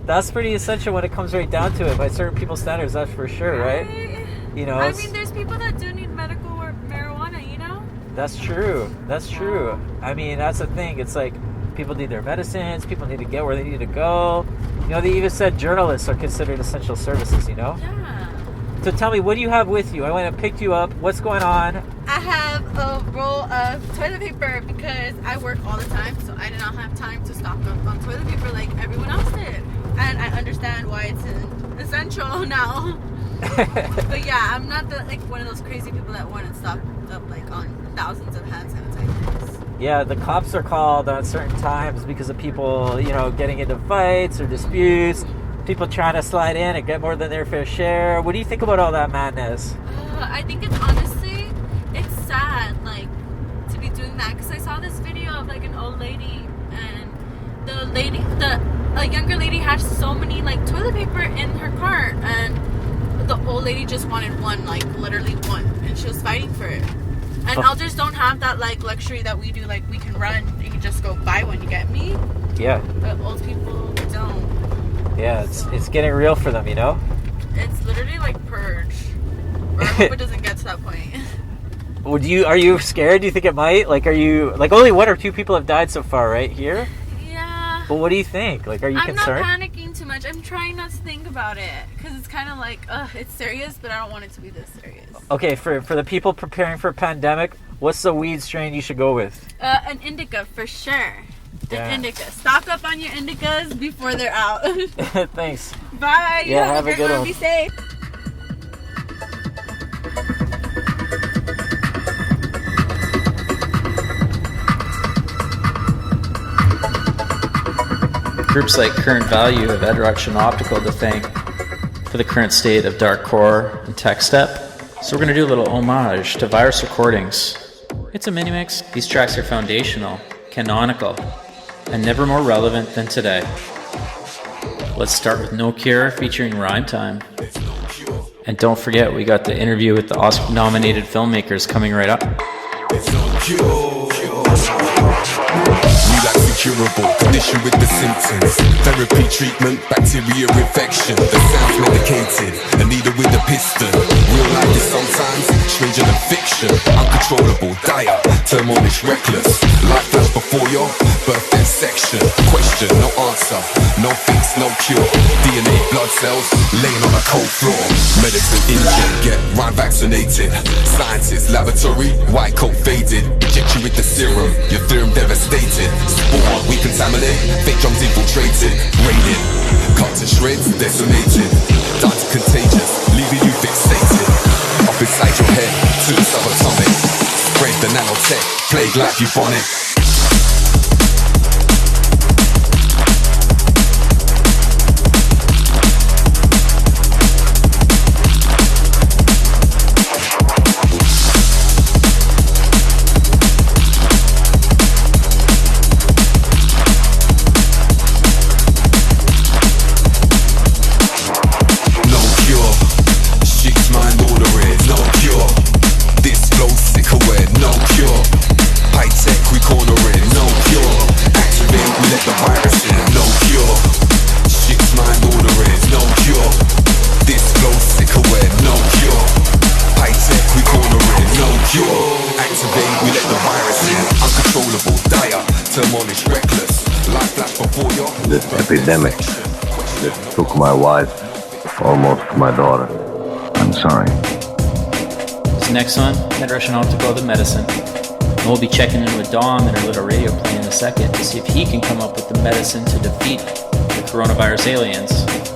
That's pretty essential when it comes right down to it. By certain people's standards, that's for sure, right? You know. I mean, there's people that do need medical or marijuana, you know? That's true. That's true. I mean, that's the thing. It's like people need their medicines. People need to get where they need to go. You know, they even said journalists are considered essential services, you know? Yeah. So tell me, what do you have with you? I went and picked you up. What's going on? I have a roll of toilet paper because I work all the time, so I did not have time to stock up on toilet paper like everyone else did. And I understand why it's essential now. But yeah, I'm not one of those crazy people that want to stock up like on thousands of hand sanitizers. Yeah, the cops are called on certain times because of people, you know, getting into fights or disputes. People trying to slide in and get more than their fair share. What do you think about all that madness? I think it's honestly, it's sad, like, to be doing that. Because I saw this video of, like, an old lady, and a younger lady had so many, like, toilet paper in her cart, and the old lady just wanted one, like, literally one, and she was fighting for it. And elders don't have that, like, luxury that we do, like, we can run, you can just go buy one, you get me? Yeah. But old people don't. Yeah, it's getting real for them, you know? It's literally like purge. Or I hope it doesn't get to that point. Well, are you scared? Do you think it might? Like, only 1 or 2 people have died so far, right? Here? Yeah. But what do you think? Like, are you concerned? I'm not panicking too much. I'm trying not to think about it. Because it's kind of like, it's serious, but I don't want it to be this serious. Okay, for the people preparing for a pandemic, what's the weed strain you should go with? An indica, for sure. An indica. Stock up on your indicas before they're out. Thanks. Bye. Yeah, have a good one. Be safe. Groups like Current Value have Edruction Optical to thank for the current state of dark core and tech step. So we're going to do a little homage to Virus Recordings. It's a mini mix. These tracks are foundational, canonical, and never more relevant than today. Let's start with No Cure featuring Rhyme Time. And don't forget, we got the interview with the Oscar-nominated filmmakers coming right up. Relapse incurable, condition with the symptoms. Therapy, treatment, bacteria infection. The sound's medicated, a needle with a piston. Real life is sometimes stranger than fiction. Uncontrollable, dire, turmoilish, reckless. Life flash before your birthday section. Question, no answer, no fix, no cure. DNA, blood cells, laying on a cold floor. Medicine injured, get rhyme vaccinated. Scientists, laboratory, white coat faded. Inject you with the serum, your theorem devastated. Spore, we contaminate, fake drums infiltrated. Raided, cut to shreds, decimated. Dark contagious, leaving you fixated. Up inside your head, to the subatomic. Spread the nanotech, plague like euphonic. No cure. before your This epidemic that took my wife, almost my daughter. I'm sorry. This next one, Ed Russian Optical, the medicine. And we'll be checking in with Dom and our little radio play in a second to see if he can come up with the medicine to defeat the coronavirus aliens.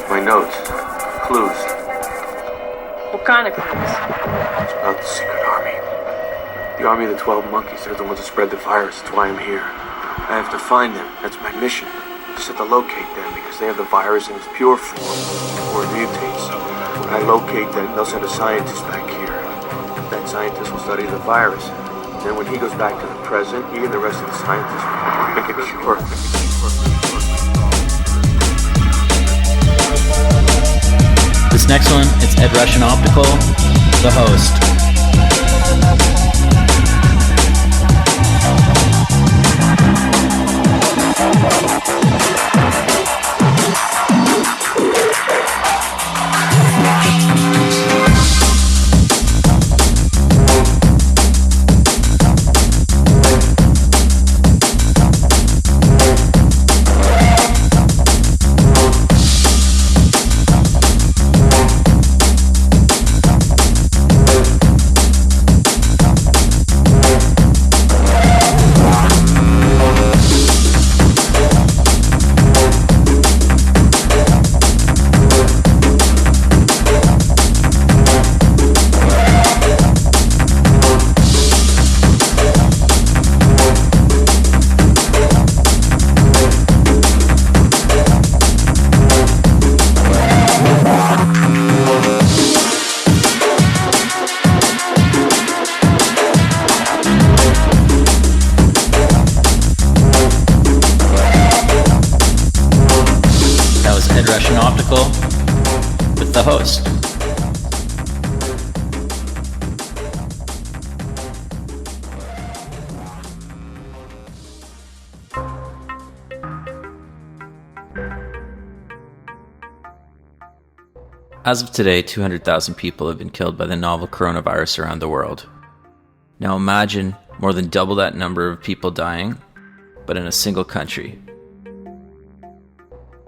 My notes. Clues. What kind of clues? It's about the secret army. The army of the 12 monkeys. They're the ones that spread the virus. That's why I'm here. I have to find them. That's my mission. I just have to locate them because they have the virus in its pure form before it mutates. When I locate them, they'll send a scientist back here. That scientist will study the virus. Then when he goes back to the present, he and the rest of the scientists will make a cure. This next one, it's Ed Russian Optical, the host. Fresh and Optical with the host. As of today, 200,000 people have been killed by the novel coronavirus around the world. Now imagine more than double that number of people dying, but in a single country.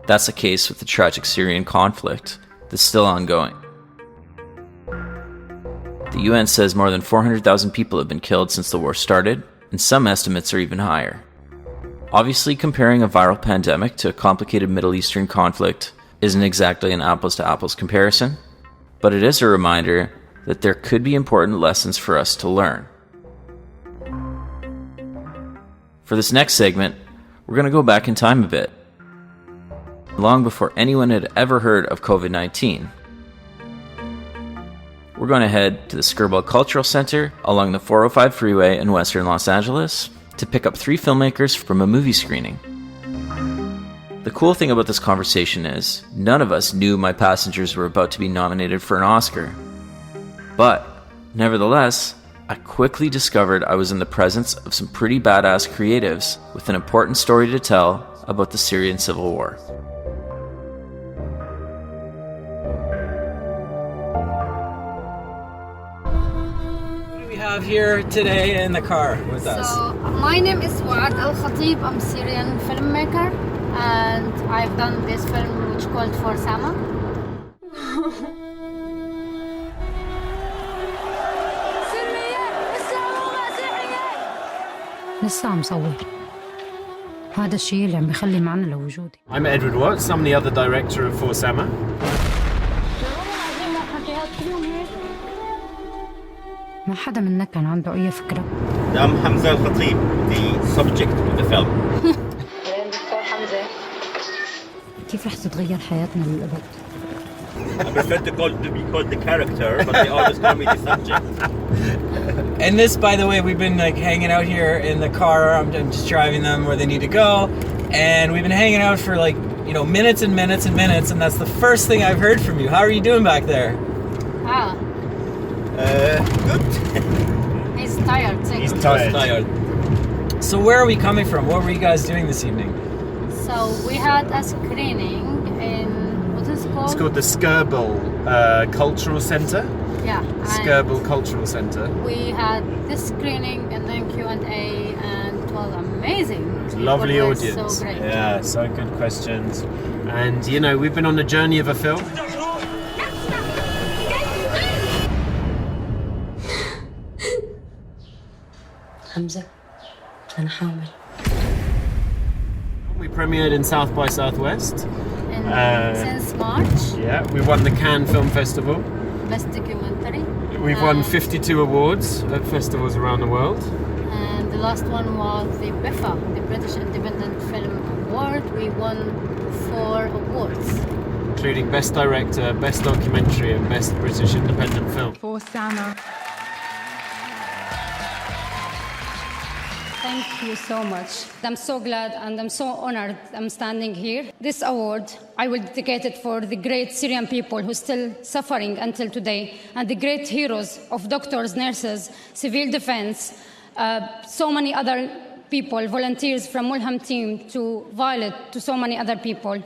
That's the case with the tragic Syrian conflict that's still ongoing. The UN says more than 400,000 people have been killed since the war started, and some estimates are even higher. Obviously, comparing a viral pandemic to a complicated Middle Eastern conflict isn't exactly an apples-to-apples comparison, but it is a reminder that there could be important lessons for us to learn. For this next segment, we're going to go back in time a bit, long before anyone had ever heard of COVID-19. We're going to head to the Skirball Cultural Center along the 405 freeway in western Los Angeles to pick up 3 filmmakers from a movie screening. The cool thing about this conversation is, none of us knew my passengers were about to be nominated for an Oscar. But, nevertheless, I quickly discovered I was in the presence of some pretty badass creatives with an important story to tell about the Syrian civil war. What do we have here today in the car with us? So, my name is Waad Al-Kateab. I'm Syrian filmmaker. And I've done this film which called For Sama. لسه عم صور. هذا الشيء اللي عم بيخلي معنى لوجودي. I'm Edward Watts. I'm the other director of For Sama. ما حدا منا كان عنده أي فكرة. I'm Hamza Al-Khateab, the subject of the film. كيف رح تتغير حياتنا للأبد؟ I prefer to be called the character, but they always call me the subject. And this, by the way, we've been like hanging out here in the car. I'm just driving them where they need to go, and we've been hanging out for like, you know, minutes and minutes and minutes, and that's the first thing I've heard from you. How are you doing back there? Good. He's tired. He's tired. So where are we coming from? What were you guys doing this evening? So we had a screening in, what is it called? It's called the Skirball Cultural Center. Yeah. Skirball Cultural Center. We had this screening and then Q&A, and it was amazing. Lovely People were audience. So great. Yeah, so good questions. And you know, we've been on the journey of a film. حمزة أنا حامل. We premiered in South by Southwest. Since March. Yeah, we won the Cannes Film Festival. Best documentary. We've won 52 awards at festivals around the world. And the last one was the BIFA, the British Independent Film Award. We won 4 awards. Including Best Director, Best Documentary and Best British Independent Film. For Sama. Thank you so much. I'm so glad and I'm so honored I'm standing here. This award, I will dedicate it for the great Syrian people who are still suffering until today, and the great heroes of doctors, nurses, civil defense, so many other people, volunteers from Mulham team to Violet, to so many other people.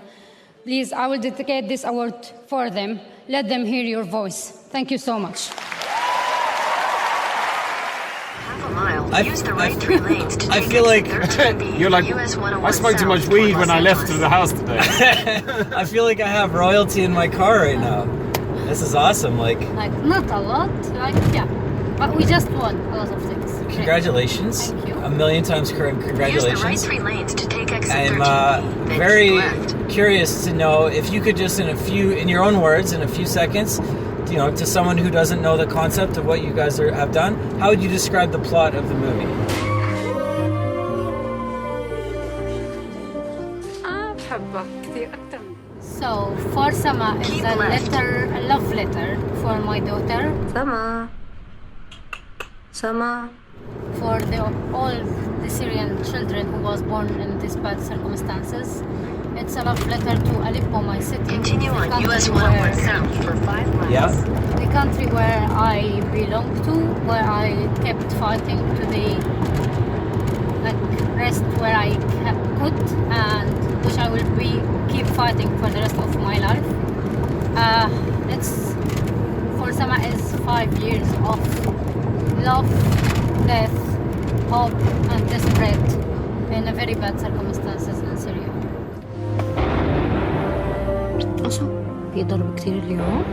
Please, I will dedicate this award for them. Let them hear your voice. Thank you so much. I feel like you're like, I smoked too much weed when I left the house today. I feel like I have royalty in my car right now. This is awesome. Like not a lot, yeah, but we just won a lot of things. Congratulations. Thank you. A million times congratulations. Use the right 3 lanes to take exit I'm 13B, very then curious to know if you could just in your own words, in a few seconds, you know, to someone who doesn't know the concept of what you guys have done, how would you describe the plot of the movie? So, For Sama is a love letter for my daughter. Sama. Sama. For all the Syrian children who was born in these bad circumstances. It's a love letter to Aleppo, my city. Continue on US 101 South for 5 miles. Yeah. The country where I belong to, where I kept fighting to the rest where I could, and which I will keep fighting for the rest of my life. It's for Sama is 5 years of love, death, hope, and desperate in a very bad circumstances in Syria. في ضرب كتير اليوم.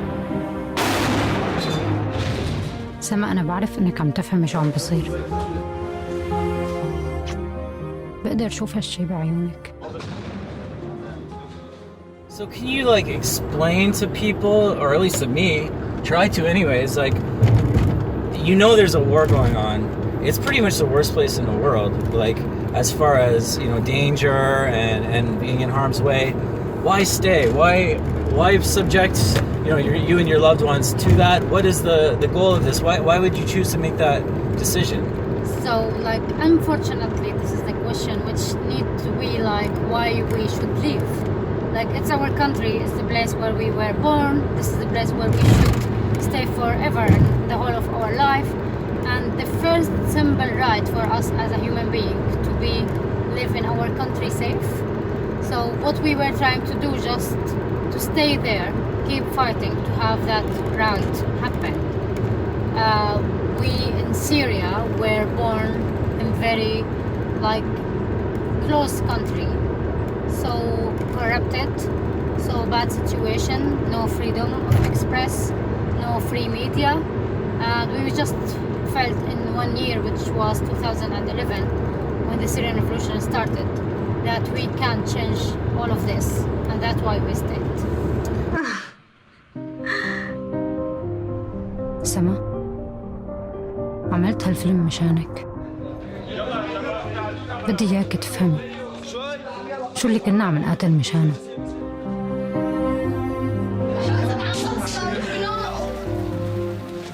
سما أنا بعرف إنك عم تفهمي شو عم بصير. بقدر أشوف هالشي بعيونك. So can you explain to people, or at least to me, try to anyways, there's a war going on. It's pretty much the worst place in the world, as far as, danger and being in harm's way. Why stay? Why subject, you and your loved ones to that? What is the goal of this? Why would you choose to make that decision? So, unfortunately, this is the question which need to be why we should leave. It's our country, it's the place where we were born, this is the place where we should stay forever, the whole of our life. And the first simple right for us as a human being to live in our country safe. So what we were trying to do just to stay there, keep fighting to have that right happen. We in Syria were born in very close country, so corrupted, so bad situation, no freedom of express, no free media, and we just felt in 1 year, which was 2011, when the Syrian revolution started, that we can change all of this, and that's why we stayed. سما عملت هالفيلم مشانك. بدي إياك تفهمي شو اللي كنا عم نقاتل مشانه.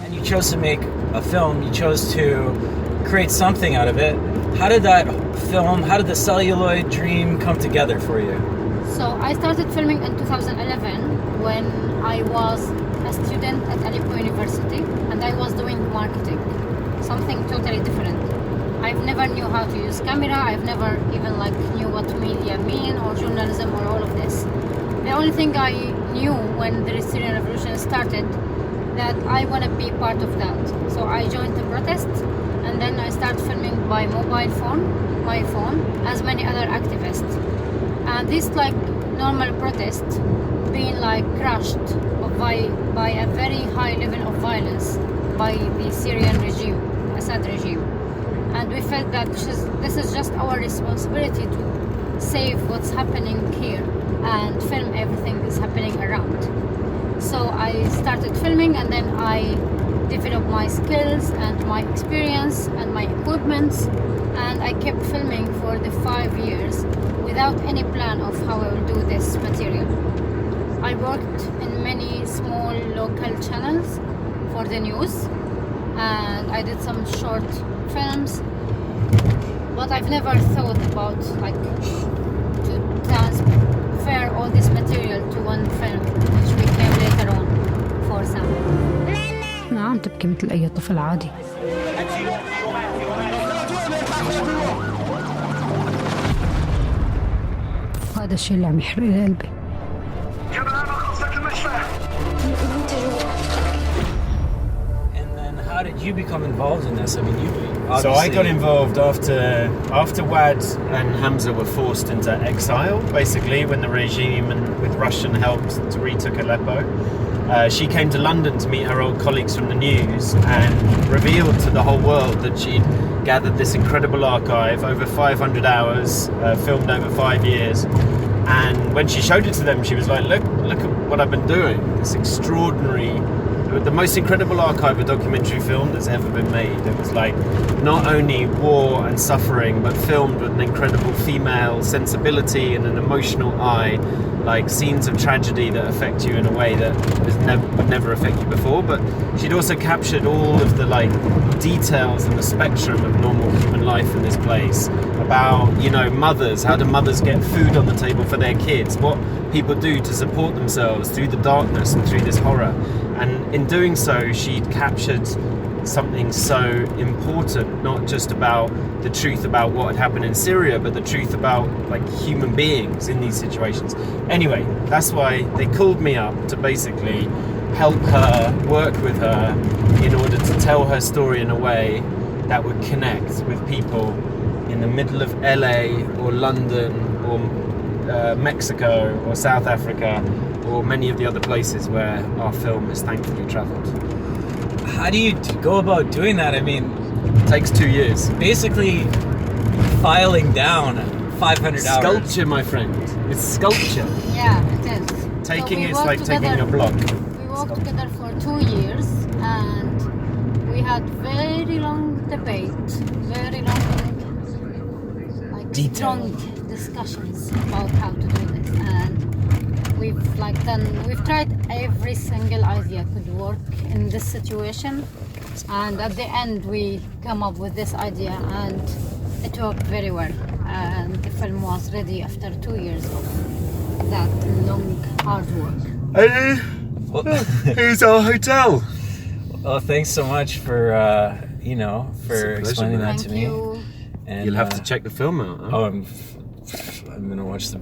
And you chose to make a film, you chose to create something out of it. How did the celluloid dream come together for you? So I started filming in 2011 when I was a student at Aleppo University and I was doing marketing, something totally different. I've never knew how to use camera, I've never even knew what media mean or journalism or all of this. The only thing I knew when the Syrian revolution started that I want to be part of that. So I joined the protest and then I started filming by my phone, as many other activists. And this normal protest being crushed by a very high level of violence by the Syrian regime, Assad regime. And we felt that this is just our responsibility to save what's happening here and film everything that's happening around. So I started filming and then I developed my skills and my experience and my equipment, and I kept filming for the 5 years without any plan of how I will do this material. I worked in many small local channels for the news and I did some short films, but I've never thought about to transfer all this material to one film, which became later on for some. عم تبكي مثل أي طفل عادي. وهذا الشيء اللي عم يحرق لي قلبي. And then how did you become involved in this? I mean, you obviously... So I got involved after Waad and Hamza were forced into exile, basically, when the regime and with Russian help retook Aleppo. She came to London to meet her old colleagues from the news and revealed to the whole world that she'd gathered this incredible archive, over 500 hours, filmed over 5 years. And when she showed it to them, she was like, look at what I've been doing. It's extraordinary. It but the most incredible archive of documentary film that's ever been made. It was like not only war and suffering, but filmed with an incredible female sensibility and an emotional eye, like scenes of tragedy that affect you in a way that would never affect you before. But she'd also captured all of the like details and the spectrum of normal human life in this place, about, you know, mothers. How do mothers get food on the table for their kids? What people do to support themselves through the darkness and through this horror. And in doing so, she'd captured something so important, not just about the truth about what had happened in Syria, but the truth about like human beings in these situations. Anyway, that's why they called me up to basically help her, work with her, in order to tell her story in a way that would connect with people in the middle of LA or London or Mexico or South Africa or many of the other places where our film has thankfully travelled. How do you go about doing that? I mean, it takes 2 years. Basically, filing down 500 hours. Sculpture, my friend. It's sculpture. Yeah, it is. Taking it's like taking a block. We worked together for 2 years, and we had very long debate, very long, like strong discussions about how to do this, and we've tried every single idea could work in this situation, and at the end we come up with this idea, and it worked very well, and the film was ready after 2 years of that long hard work. Here's our hotel. Well, thanks so much for for explaining that to me. And you'll have to check the film out. Huh? Oh, I'm gonna watch the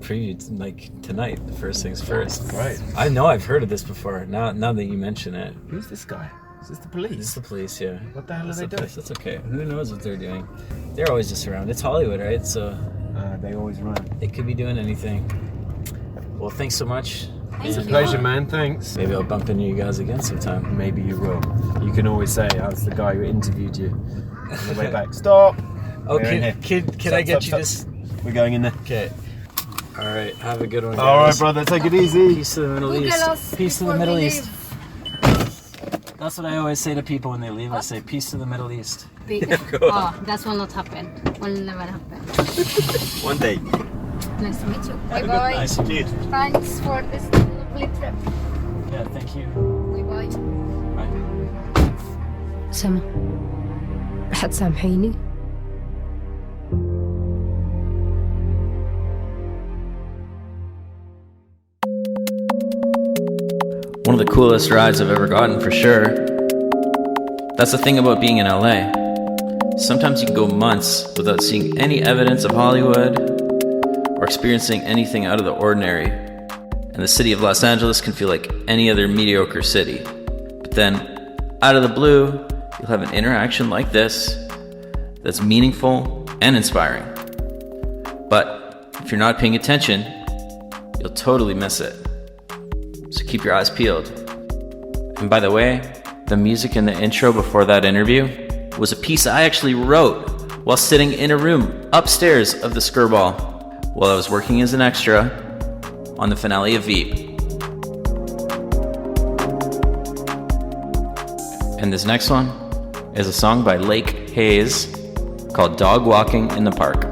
preview like tonight. The first things first. Right. I know I've heard of this before. Now that you mention it. Who's this guy? Is this the police? It's the police. Yeah. What the hell are they doing? That's okay. Who knows what they're doing? They're always just around. It's Hollywood, right? So they always run. They could be doing anything. Well, thanks so much. It's a pleasure, man. Thanks. Maybe I'll bump into you guys again sometime. Maybe you will. You can always say, "How's the guy who interviewed you?" On the way back. Stop. Oh, can I get you this? We're going in there. Okay. All right. Have a good one, guys. All right, brother. Take it easy. Peace to the Middle East. Peace to the Middle East. That's what I always say to people when they leave. I say, "Peace to the Middle East." That will not happen. Will never happen. One day. Nice to meet you. Bye bye. Nice to meet you. Thanks for this lovely trip. Yeah, thank you. Bye bye. Bye. سما رح تسامحيني؟ One of the coolest rides I've ever gotten, for sure. That's the thing about being in LA. Sometimes you can go months without seeing any evidence of Hollywood or experiencing anything out of the ordinary, and the city of Los Angeles can feel like any other mediocre city. But then, out of the blue, you'll have an interaction like this that's meaningful and inspiring. But if you're not paying attention, you'll totally miss it. So keep your eyes peeled. And by the way, the music in the intro before that interview was a piece I actually wrote while sitting in a room upstairs of the Skirball while I was working as an extra on the finale of Veep. And this next one is a song by Lake Hayes called Dog Walking in the Park.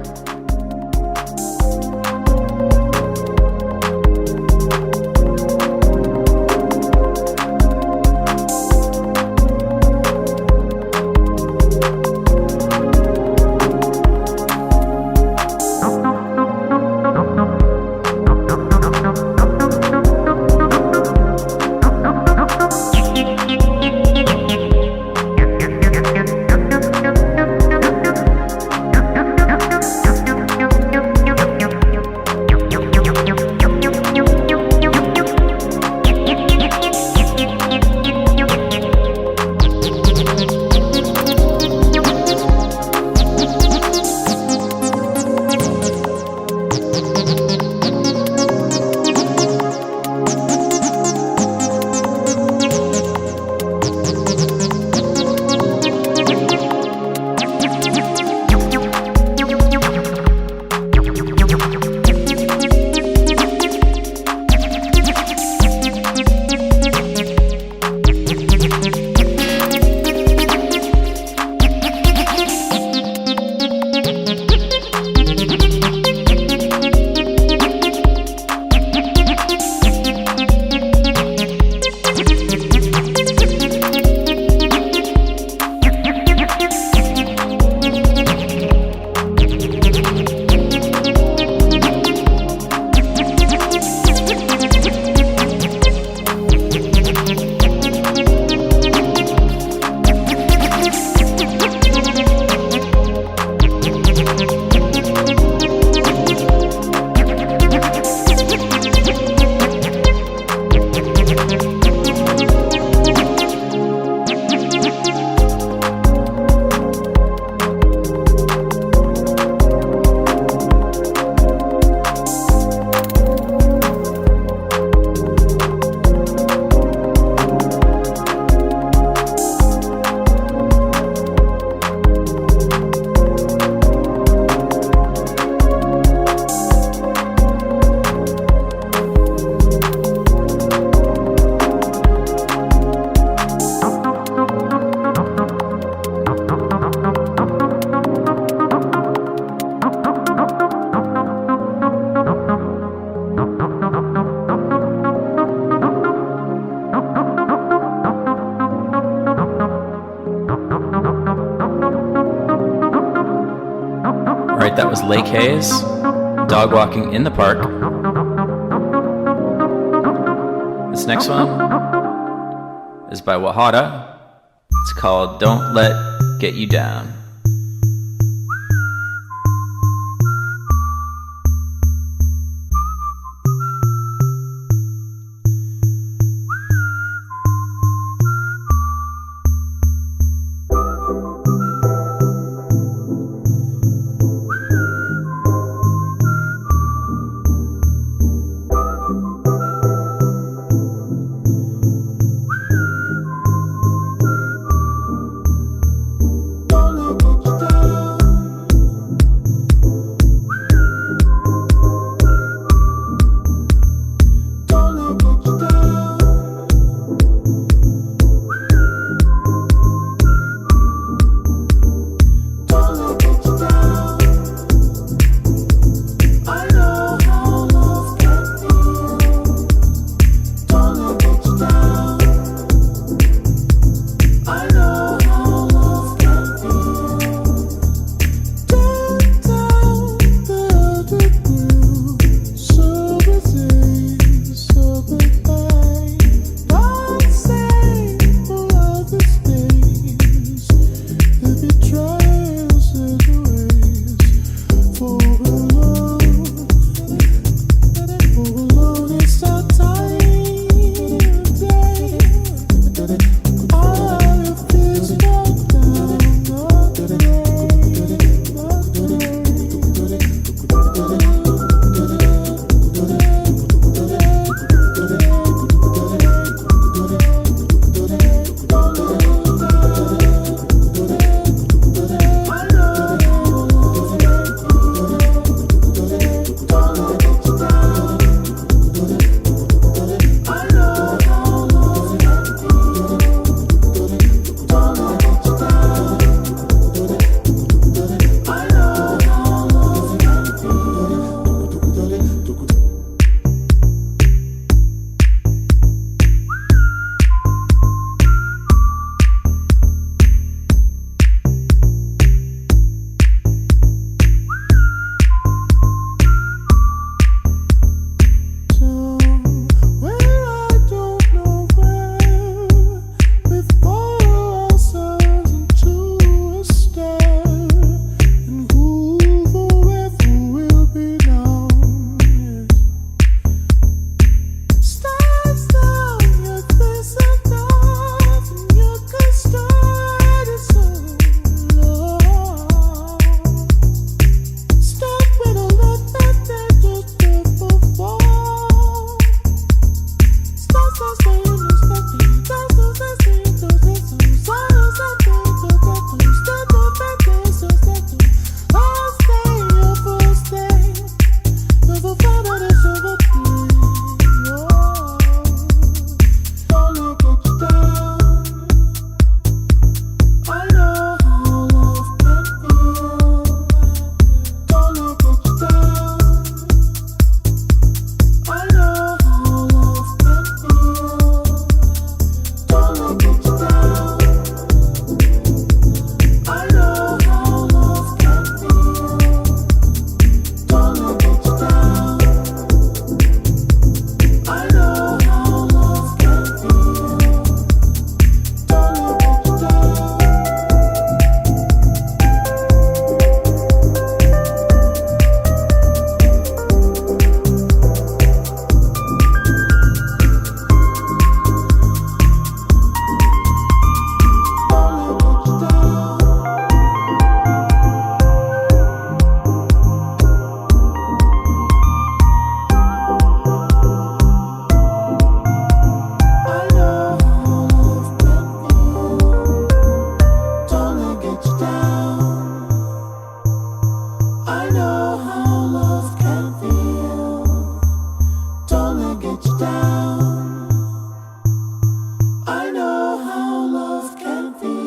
Alright, that was Lake Hayes, dog walking in the park. This next one is by Wahada. It's called Don't Let Get You Down.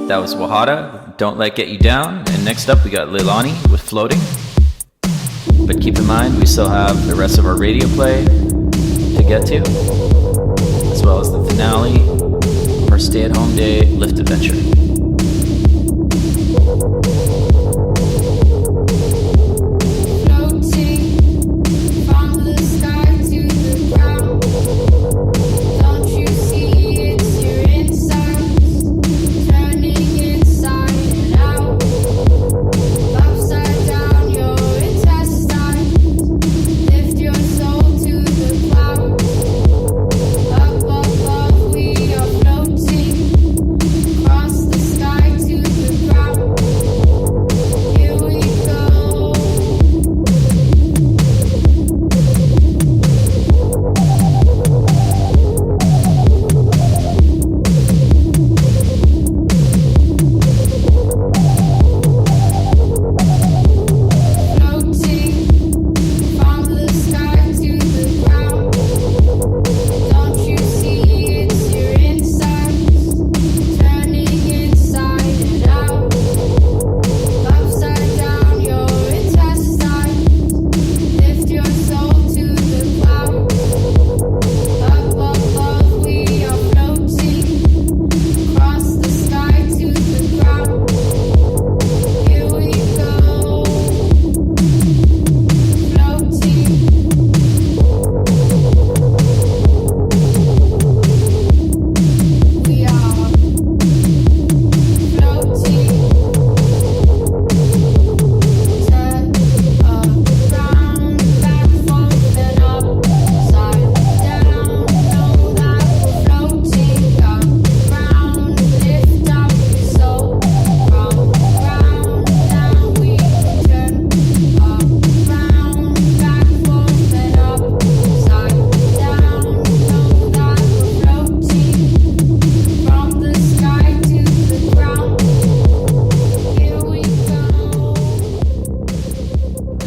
That was Wahada, Don't Let Get You Down. And next up we got Leilani with Floating. But keep in mind we still have the rest of our radio play to get to, as well as the finale of our stay-at-home day lift adventure.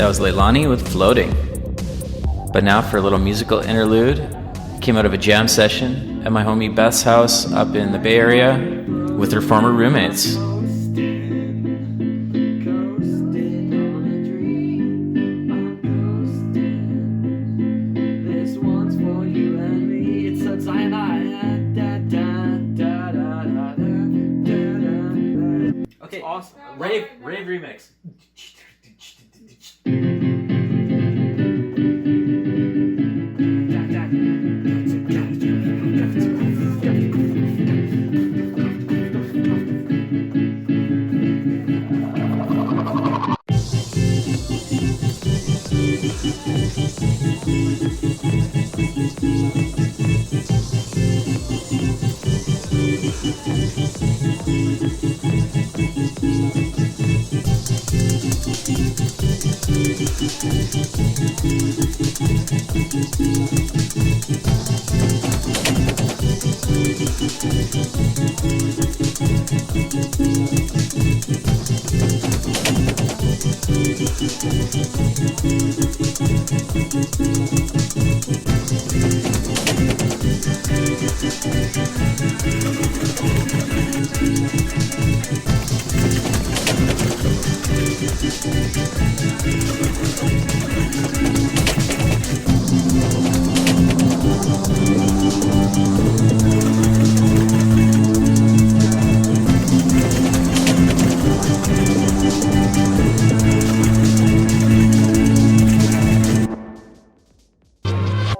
That was Leilani with Floating. But now for a little musical interlude. Came out of a jam session at my homie Beth's house up in the Bay Area with her former roommates. Okay, awesome. Rave remix.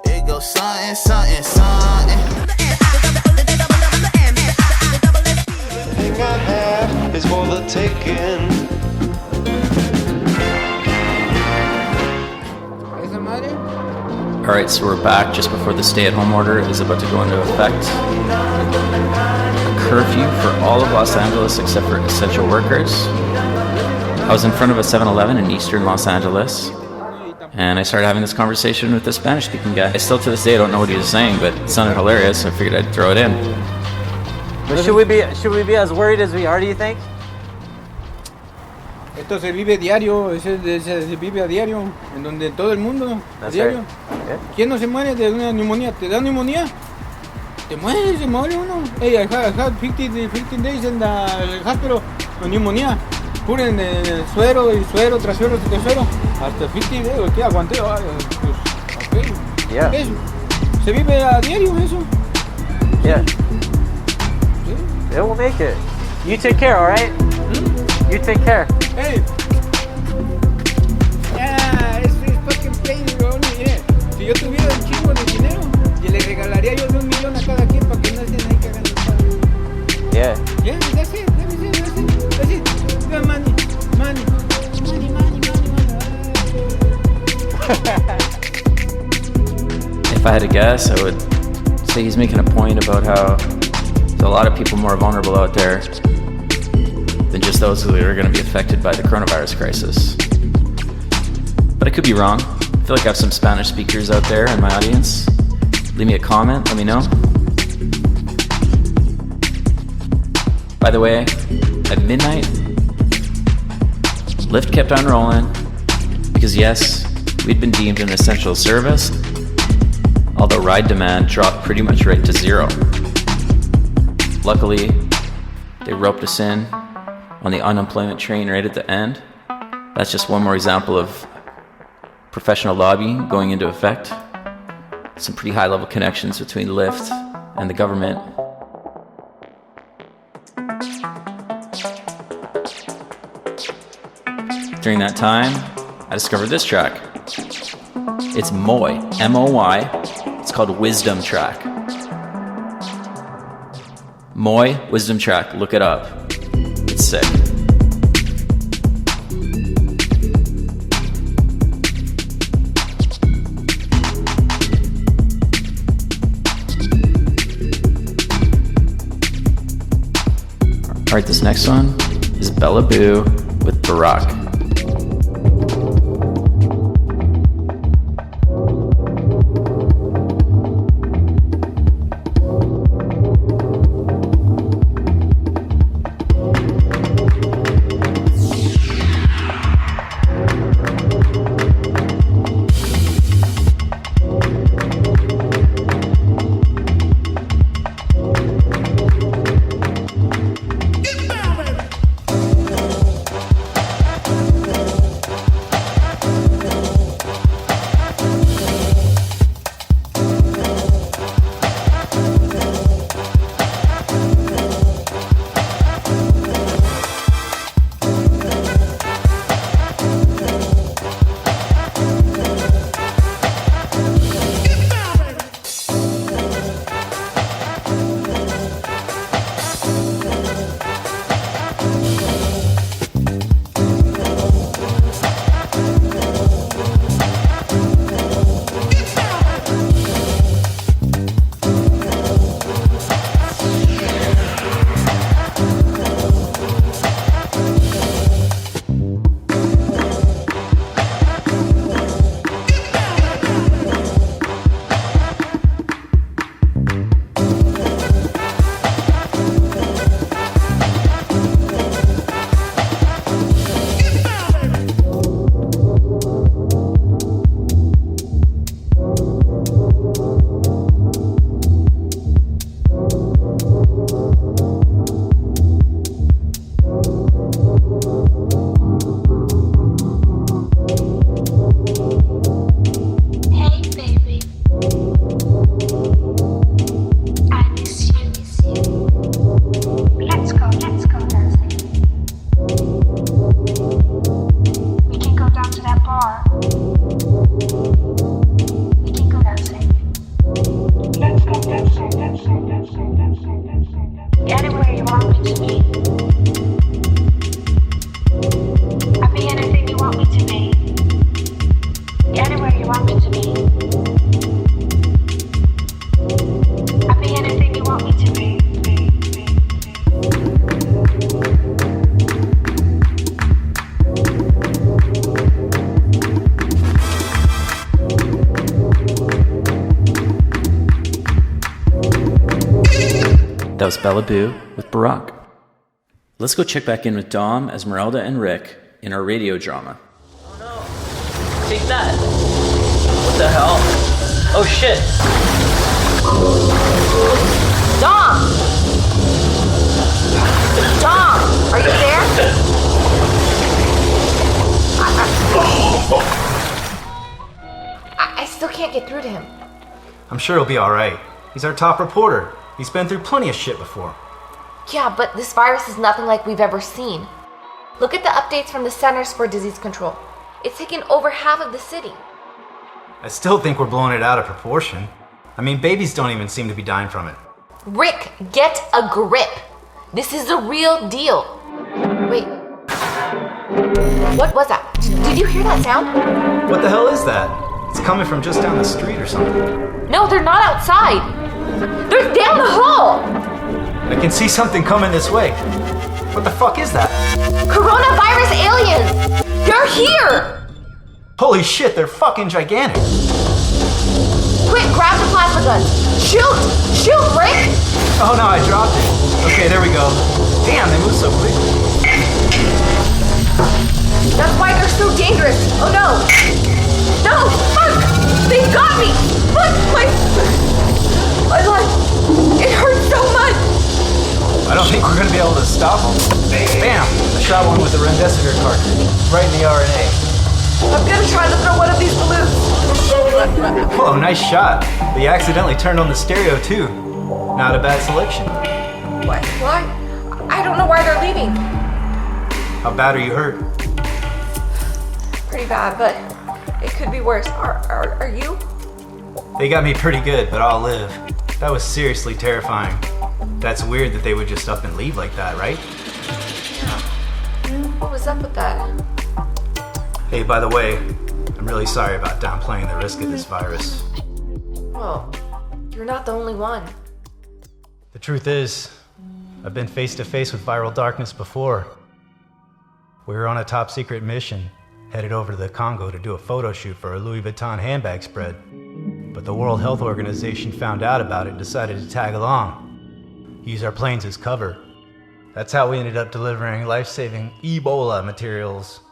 It goes something, something, something. Everything I have is for the taking. Alright, so we're back just before the stay-at-home order is about to go into effect. A curfew for all of Los Angeles except for essential workers. I was in front of a 7-Eleven in eastern Los Angeles, and I started having this conversation with the Spanish-speaking guy. I still to this day don't know what he was saying, but it sounded hilarious, so I figured I'd throw it in. But should we be as worried as we are, do you think? Esto se vive diario, se vive a diario, en donde todo el mundo, a diario. Right. ¿Quién no se muere de una neumonía? ¿Te da neumonía? Te mueres, se muere uno. Hey, I had 15 days in the hospital con neumonía. Puren suero y suero tras suero tras suero. Hasta 15 days, ¿qué aguanté? Pues, okay. Yeah. Eso. Se vive a diario eso. Yeah. Yeah, we'll make it. You take care, alright? You take care. Hey. Es fucking plain, bro. Mire, si yo tuviera un chingo de dinero, le regalaría yo de $1 million a cada quien para que no estén ahí cagando el palo. Yeah. Yeah, that's it. That's it. Yeah, money. If I had to guess, I would say he's making a point about how there's a lot of people more vulnerable out there than just those who are going to be affected by the coronavirus crisis. But I could be wrong. I feel like I have some Spanish speakers out there in my audience. Leave me a comment, let me know. By the way, at midnight, Lyft kept on rolling because yes, we'd been deemed an essential service, although ride demand dropped pretty much right to zero. Luckily, they roped us in on the unemployment train right at the end. That's just one more example of professional lobbying going into effect. Some pretty high-level connections between Lyft and the government. During that time, I discovered this track. It's Moy, M-O-Y. It's called Wisdom Track. Moy, Wisdom Track, look it up. It's sick. Alright, this next one is Bella Boo with Barack. That was Bella Boo with Barack. Let's go check back in with Dom, Esmerelda, and Rick in our radio drama. Take that. What the hell? Oh shit. Dom! Dom! Are you there? I still can't get through to him. I'm sure he'll be alright. He's our top reporter. He's been through plenty of shit before. Yeah, but this virus is nothing like we've ever seen. Look at the updates from the Centers for Disease Control. It's taken over half of the city. I still think we're blowing it out of proportion. I mean, babies don't even seem to be dying from it. Rick, get a grip. This is the real deal. Wait. What was that? Did you hear that sound? What the hell is that? It's coming from just down the street or something. No, they're not outside. They're down the hall. I can see something coming this way. What the fuck is that? Coronavirus aliens! They're here! Holy shit, they're fucking gigantic. Quick, grab the plasma guns. Shoot! Shoot, Rick! Oh no, I dropped it. Okay, there we go. Damn, they move so quick. That's why they're so dangerous. Oh no! No! Fuck! They got me! Fuck! My leg! It hurts so much! I don't think we're gonna be able to stop them. Bam! I shot one with the remdesivir cartridge. Right in the RNA. I'm gonna try to throw one of these balloons. Whoa, nice shot. But you accidentally turned on the stereo too. Not a bad selection. What? Why? I don't know why they're leaving. How bad are you hurt? Pretty bad, but it could be worse. Are you? They got me pretty good, but I'll live. That was seriously terrifying. That's weird that they would just up and leave like that, right? Yeah. What was up with that? Hey, by the way, I'm really sorry about downplaying the risk of this virus. Well, you're not the only one. The truth is, I've been face to face with viral darkness before. We were on a top secret mission, headed over to the Congo to do a photo shoot for a Louis Vuitton handbag spread. But the World Health Organization found out about it and decided to tag along. Use our planes as cover. That's how we ended up delivering life-saving Ebola materials.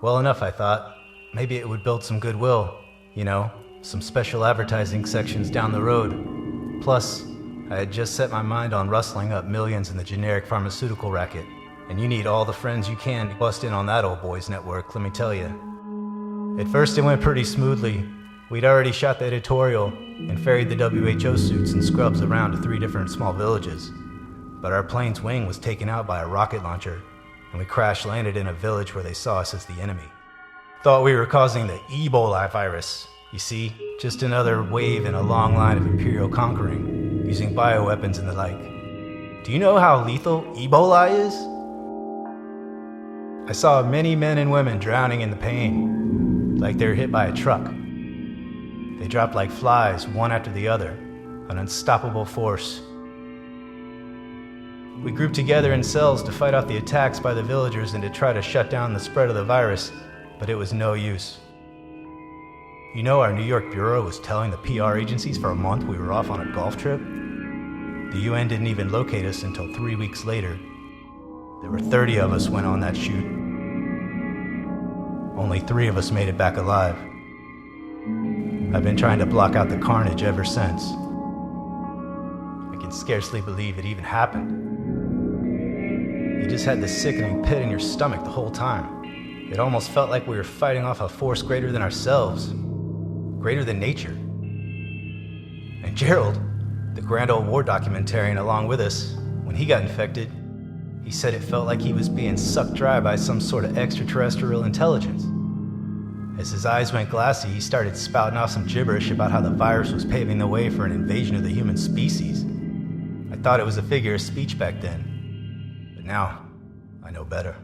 Well enough, I thought. Maybe it would build some goodwill. You know, some special advertising sections down the road. Plus, I had just set my mind on rustling up millions in the generic pharmaceutical racket. And you need all the friends you can to bust in on that old boys network, let me tell you. At first it went pretty smoothly. We'd already shot the editorial and ferried the WHO suits and scrubs around to 3 different small villages. But our plane's wing was taken out by a rocket launcher, and we crash-landed in a village where they saw us as the enemy. Thought we were causing the Ebola virus. You see, just another wave in a long line of imperial conquering, using bioweapons and the like. Do you know how lethal Ebola is? I saw many men and women drowning in the pain, like they were hit by a truck. They dropped like flies, one after the other, an unstoppable force. We grouped together in cells to fight off the attacks by the villagers and to try to shut down the spread of the virus, but it was no use. You know, our New York bureau was telling the PR agencies for a month we were off on a golf trip. The UN didn't even locate us until 3 weeks later. There were 30 of us went on that shoot. Only 3 of us made it back alive. I've been trying to block out the carnage ever since. I can scarcely believe it even happened. You just had this sickening pit in your stomach the whole time. It almost felt like we were fighting off a force greater than ourselves, greater than nature. And Gerald, the grand old war documentarian along with us, when he got infected, he said it felt like he was being sucked dry by some sort of extraterrestrial intelligence. As his eyes went glassy, he started spouting off some gibberish about how the virus was paving the way for an invasion of the human species. I thought it was a figure of speech back then. But now, I know better.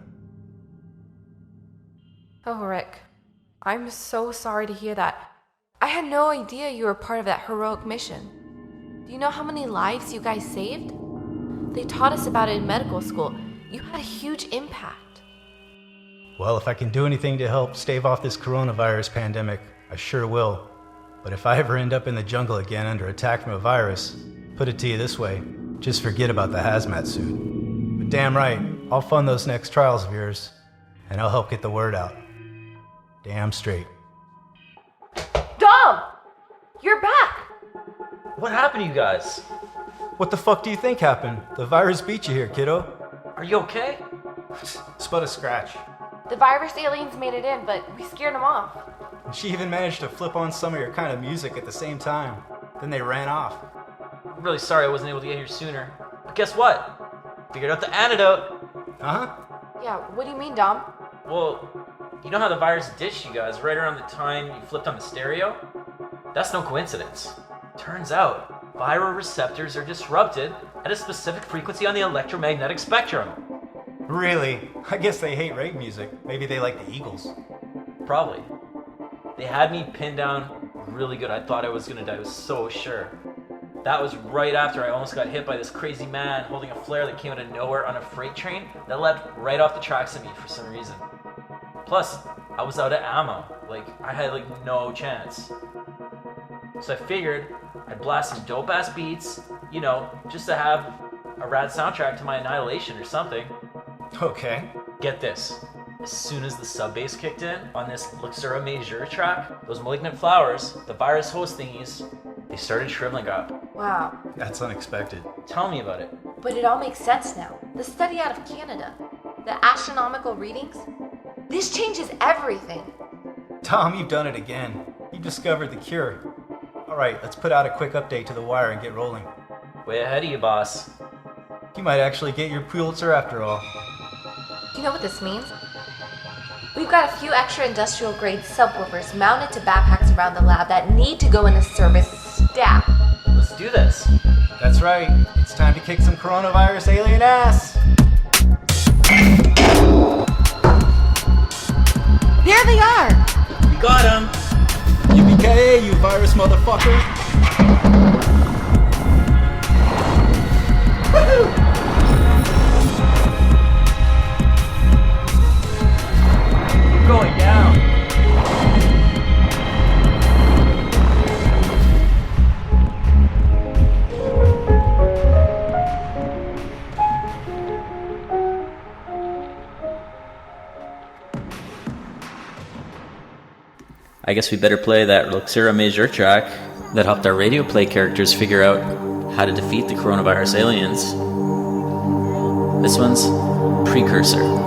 Oh, Rick. I'm so sorry to hear that. I had no idea you were part of that heroic mission. Do you know how many lives you guys saved? They taught us about it in medical school. You had a huge impact. Well, if I can do anything to help stave off this coronavirus pandemic, I sure will. But if I ever end up in the jungle again under attack from a virus, put it to you this way, Just forget about the hazmat suit. But damn right, I'll fund those next trials of yours, and I'll help get the word out. Damn straight. Dom! You're back! What happened to you guys? What the fuck do you think happened? The virus beat you here, kiddo. Are you okay? It's but a scratch. The virus aliens made it in, but we scared them off. She even managed to flip on some of your kind of music at the same time. Then they ran off. I'm really sorry I wasn't able to get here sooner. But guess what? Figured out the antidote. Uh-huh. Yeah, what do you mean, Dom? Well, you know how the virus ditched you guys right around the time you flipped on the stereo? That's no coincidence. Turns out, viral receptors are disrupted at a specific frequency on the electromagnetic spectrum. Really? I guess they hate rave music. Maybe they like the Eagles. Probably. They had me pinned down really good. I thought I was gonna die. I was so sure. That was right after I almost got hit by this crazy man holding a flare that came out of nowhere on a freight train that leapt right off the tracks of me for some reason. Plus, I was out of ammo. I had no chance. So I figured I'd blast some dope ass beats, just to have a rad soundtrack to my annihilation or something. Okay. Get this. As soon as the sub bass kicked in on this Luxura Major track, those malignant flowers, the virus host thingies, they started shriveling up. Wow. That's unexpected. Tell me about it. But it all makes sense now. The study out of Canada, the astronomical readings, this changes everything. Tom, you've done it again. You discovered the cure. All right, let's put out a quick update to the wire and get rolling. Way ahead of you, boss. You might actually get your Pulitzer after all. Do you know what this means? We've got a few extra industrial grade subwoofers mounted to backpacks around the lab that need to go into service stat. Let's do this. That's right. It's time to kick some coronavirus alien ass. There they are! We got him! Yippee-ki-yay, you virus motherfucker! Woohoo! Going down. I guess we better play that Luxura Major track that helped our radio play characters figure out how to defeat the coronavirus aliens. This one's Precursor.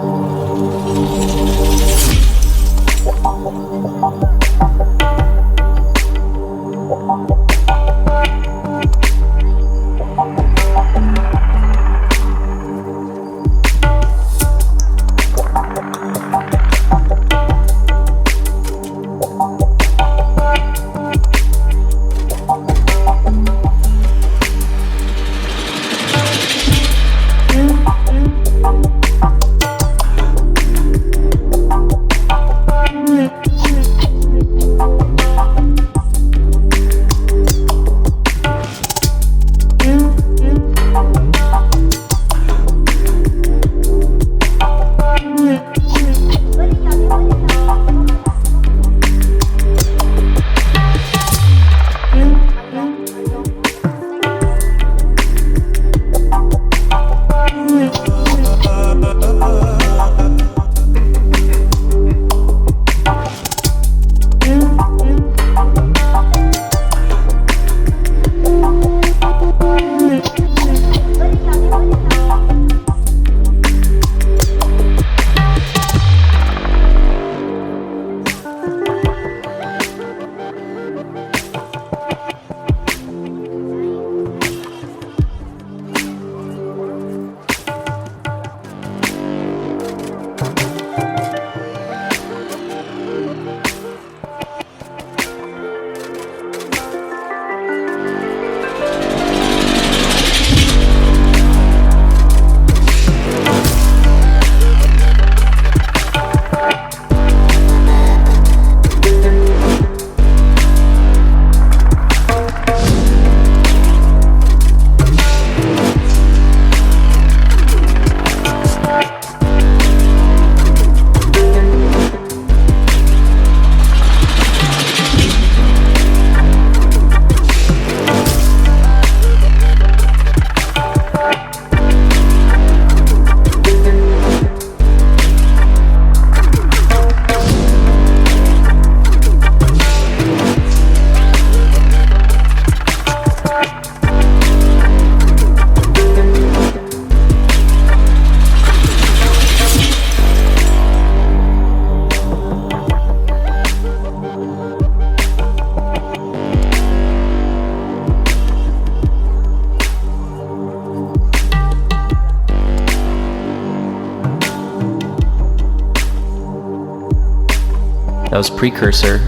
That was Precursor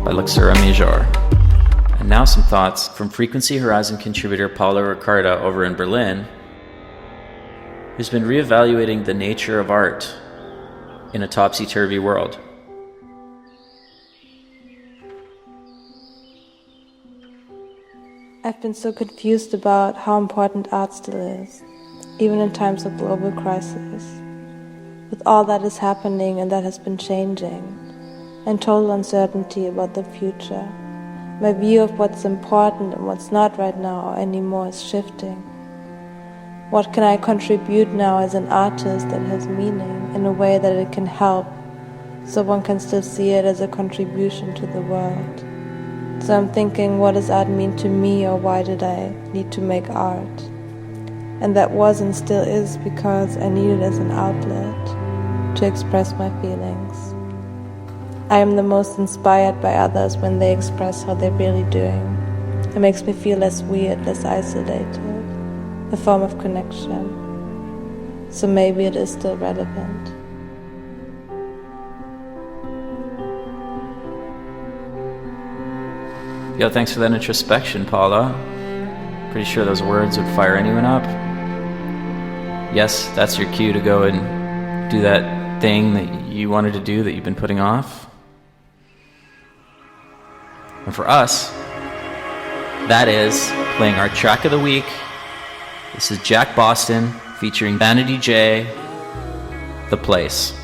by Luxura Major. And now some thoughts from Frequency Horizon contributor Paula Ricarda over in Berlin, who's been reevaluating the nature of art in a topsy-turvy world. I've been so confused about how important art still is, even in times of global crisis. With all that is happening and that has been changing, and total uncertainty about the future, my view of what's important and what's not right now anymore is shifting. What can I contribute now as an artist that has meaning in a way that it can help, so one can still see it as a contribution to the world? So I'm thinking, what does art mean to me, or why did I need to make art? And that was and still is because I need it as an outlet to express my feelings. I am the most inspired by others when they express how they're really doing. It makes me feel less weird, less isolated, a form of connection. So maybe it is still relevant. Yo, thanks for that introspection, Paula. Pretty sure those words would fire anyone up. Yes, that's your cue to go and do that thing that you wanted to do that you've been putting off. And for us, that is playing our track of the week. This is Jack Boston featuring Vanity J, The Place.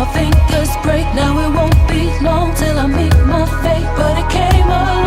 my fingers break. Now it won't be long till I meet my fate, but it came along.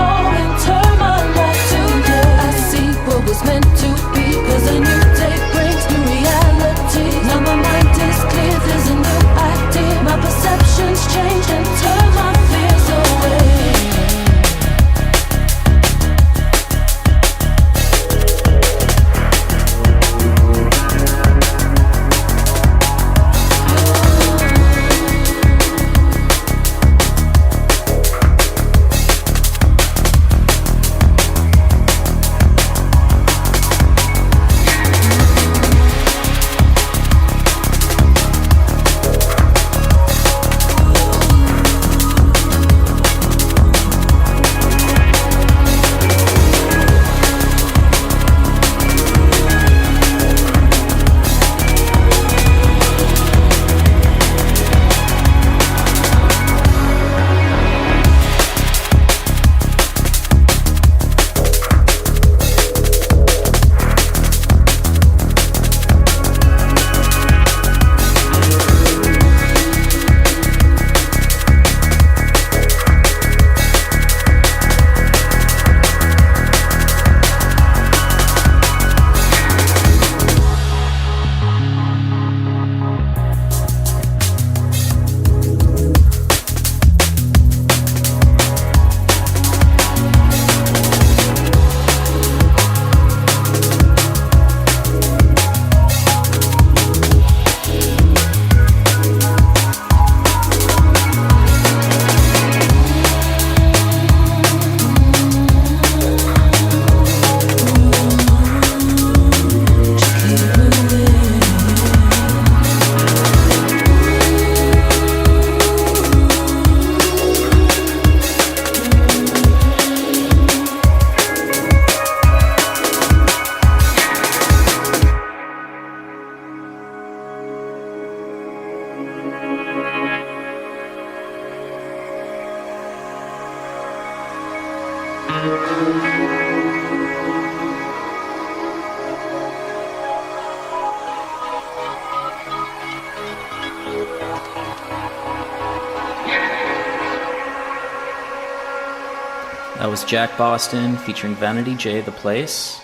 That was Jack Boston featuring Vanity J, The Place,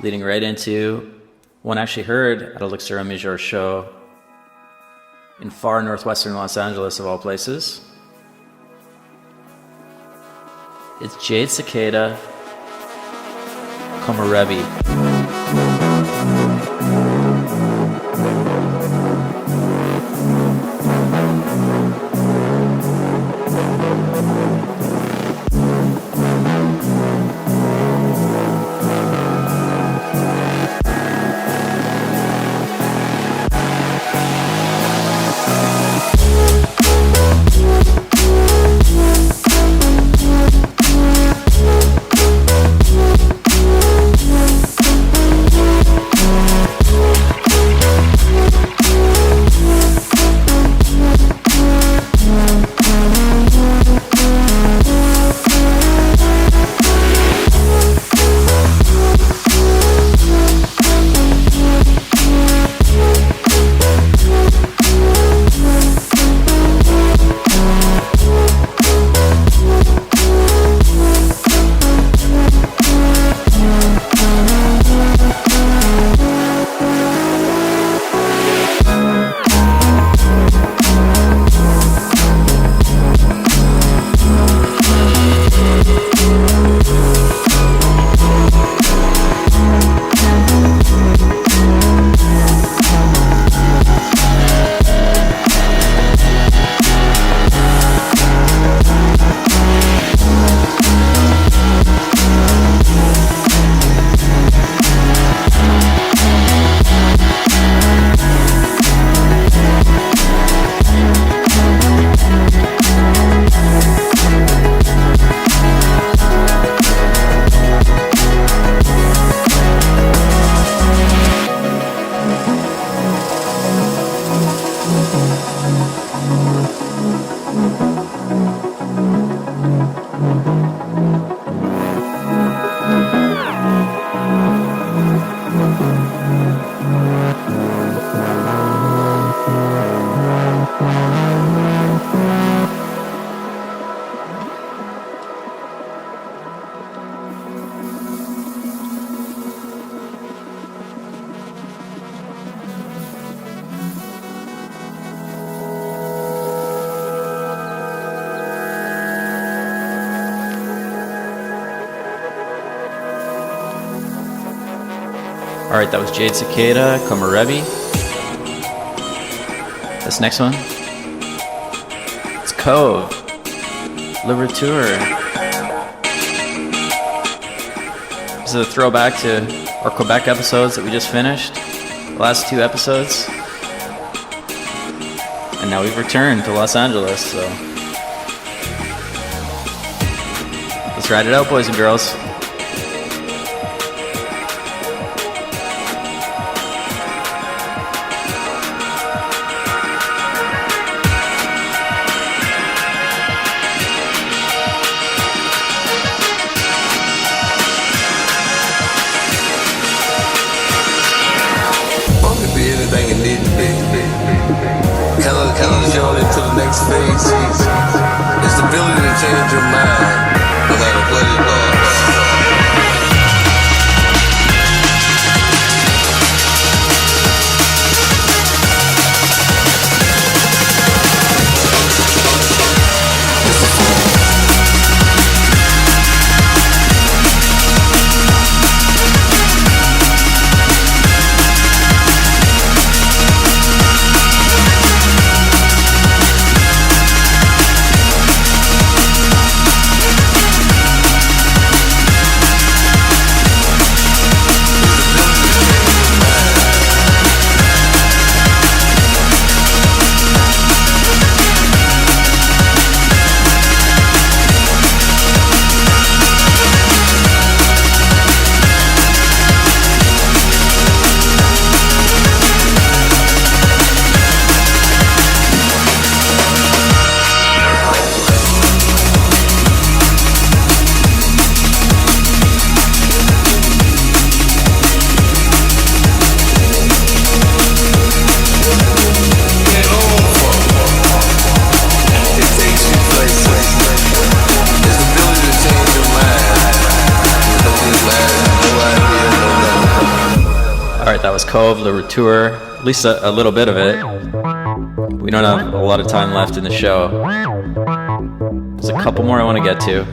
leading right into one I actually heard at a Luxor Major show in far northwestern Los Angeles, of all places. It's Jade Cicada, Komarebi. Alright, that was Jade Cicada, Komarebi. This next one, it's Cove, Liberateur. This is a throwback to our Quebec episodes that we just finished, the last 2 episodes. And now we've returned to Los Angeles, so let's ride it out, boys and girls. To the next phase is the ability to change your mind without a bloody loss. that was Cove, Le Retour, at least a little bit of it. We don't have a lot of time left in the show. There's a couple more I want to get to.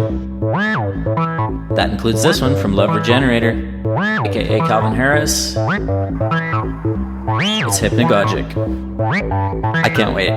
That includes this one from Love Regenerator, aka Calvin Harris. It's hypnagogic. I can't wait.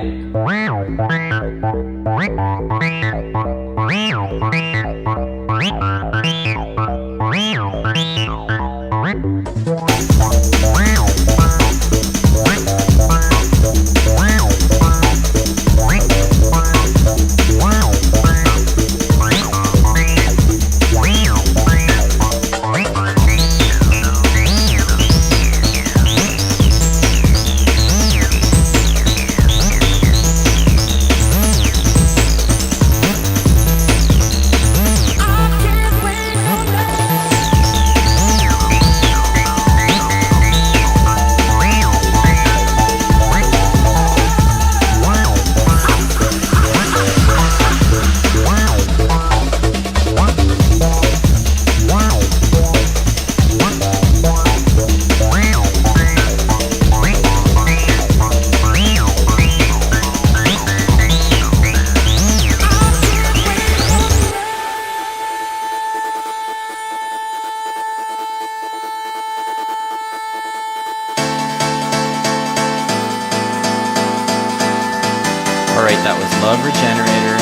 That was Love Regenerator,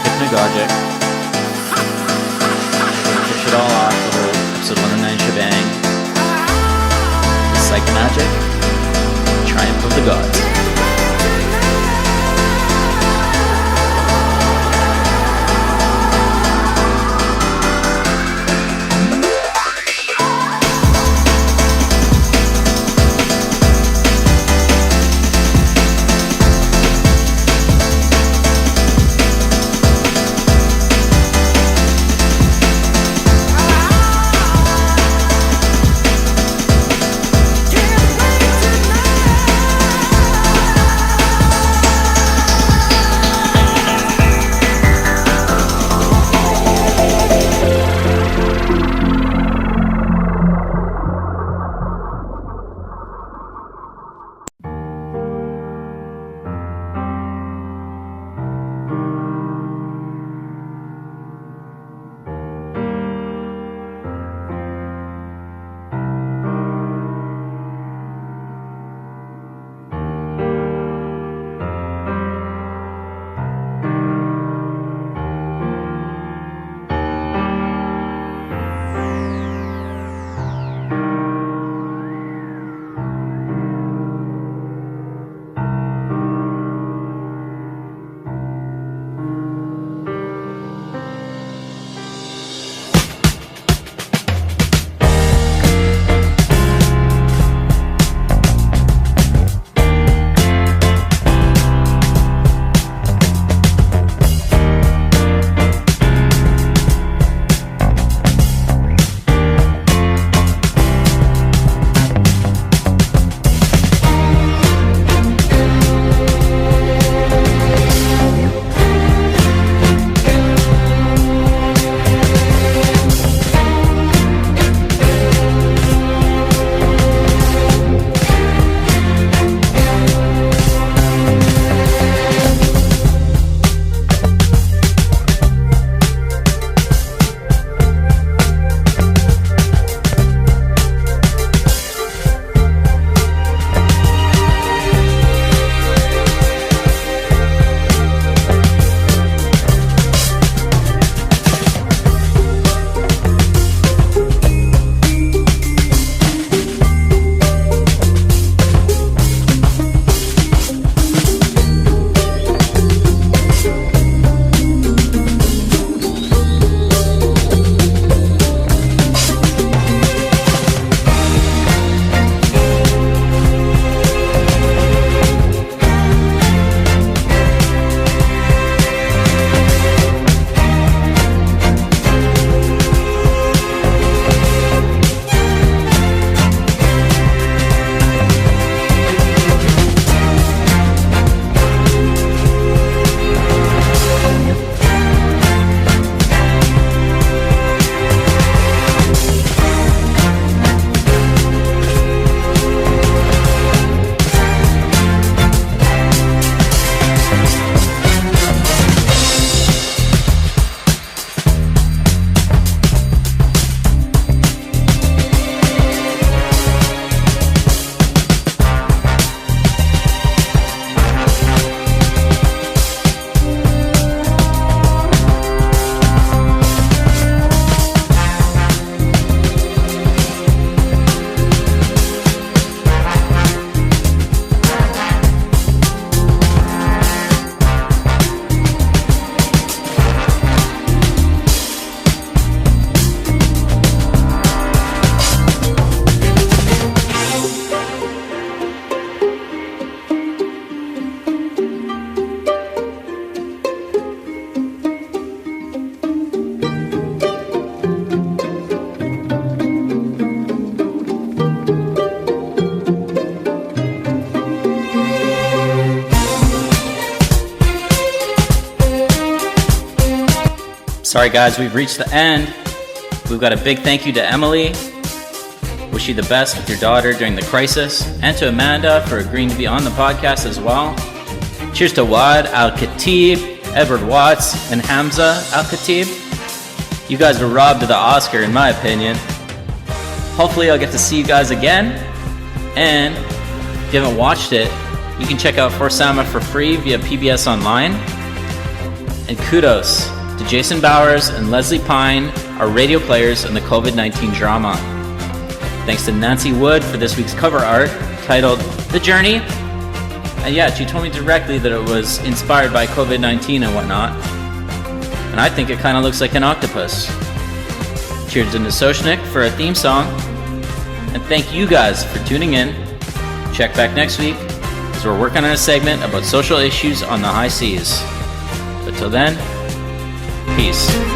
hypnagogic. Finish it all off with a episode 109 shebang. Psych Magic, Triumph of the Gods. Sorry guys, we've reached the end. We've got a big thank you to Emily. Wish you the best with your daughter during the crisis, and to Amanda for agreeing to be on the podcast as well. Cheers to Waad Al-Kateab, Edward Watts, and Hamza Al-Khateab. You guys were robbed of the Oscar in my opinion. Hopefully I'll get to see you guys again. And if you haven't watched it, you can check out For Sama for free via PBS Online. And kudos to Jason Bowers and Leslie Pine, our radio players in the COVID-19 drama. Thanks to Nancy Wood for this week's cover art titled The Journey. And yeah, she told me directly that it was inspired by COVID-19 and whatnot. And I think it kind of looks like an octopus. Cheers to Soshnik for a theme song. And thank you guys for tuning in. Check back next week as we're working on a segment about social issues on the high seas. But till then, peace.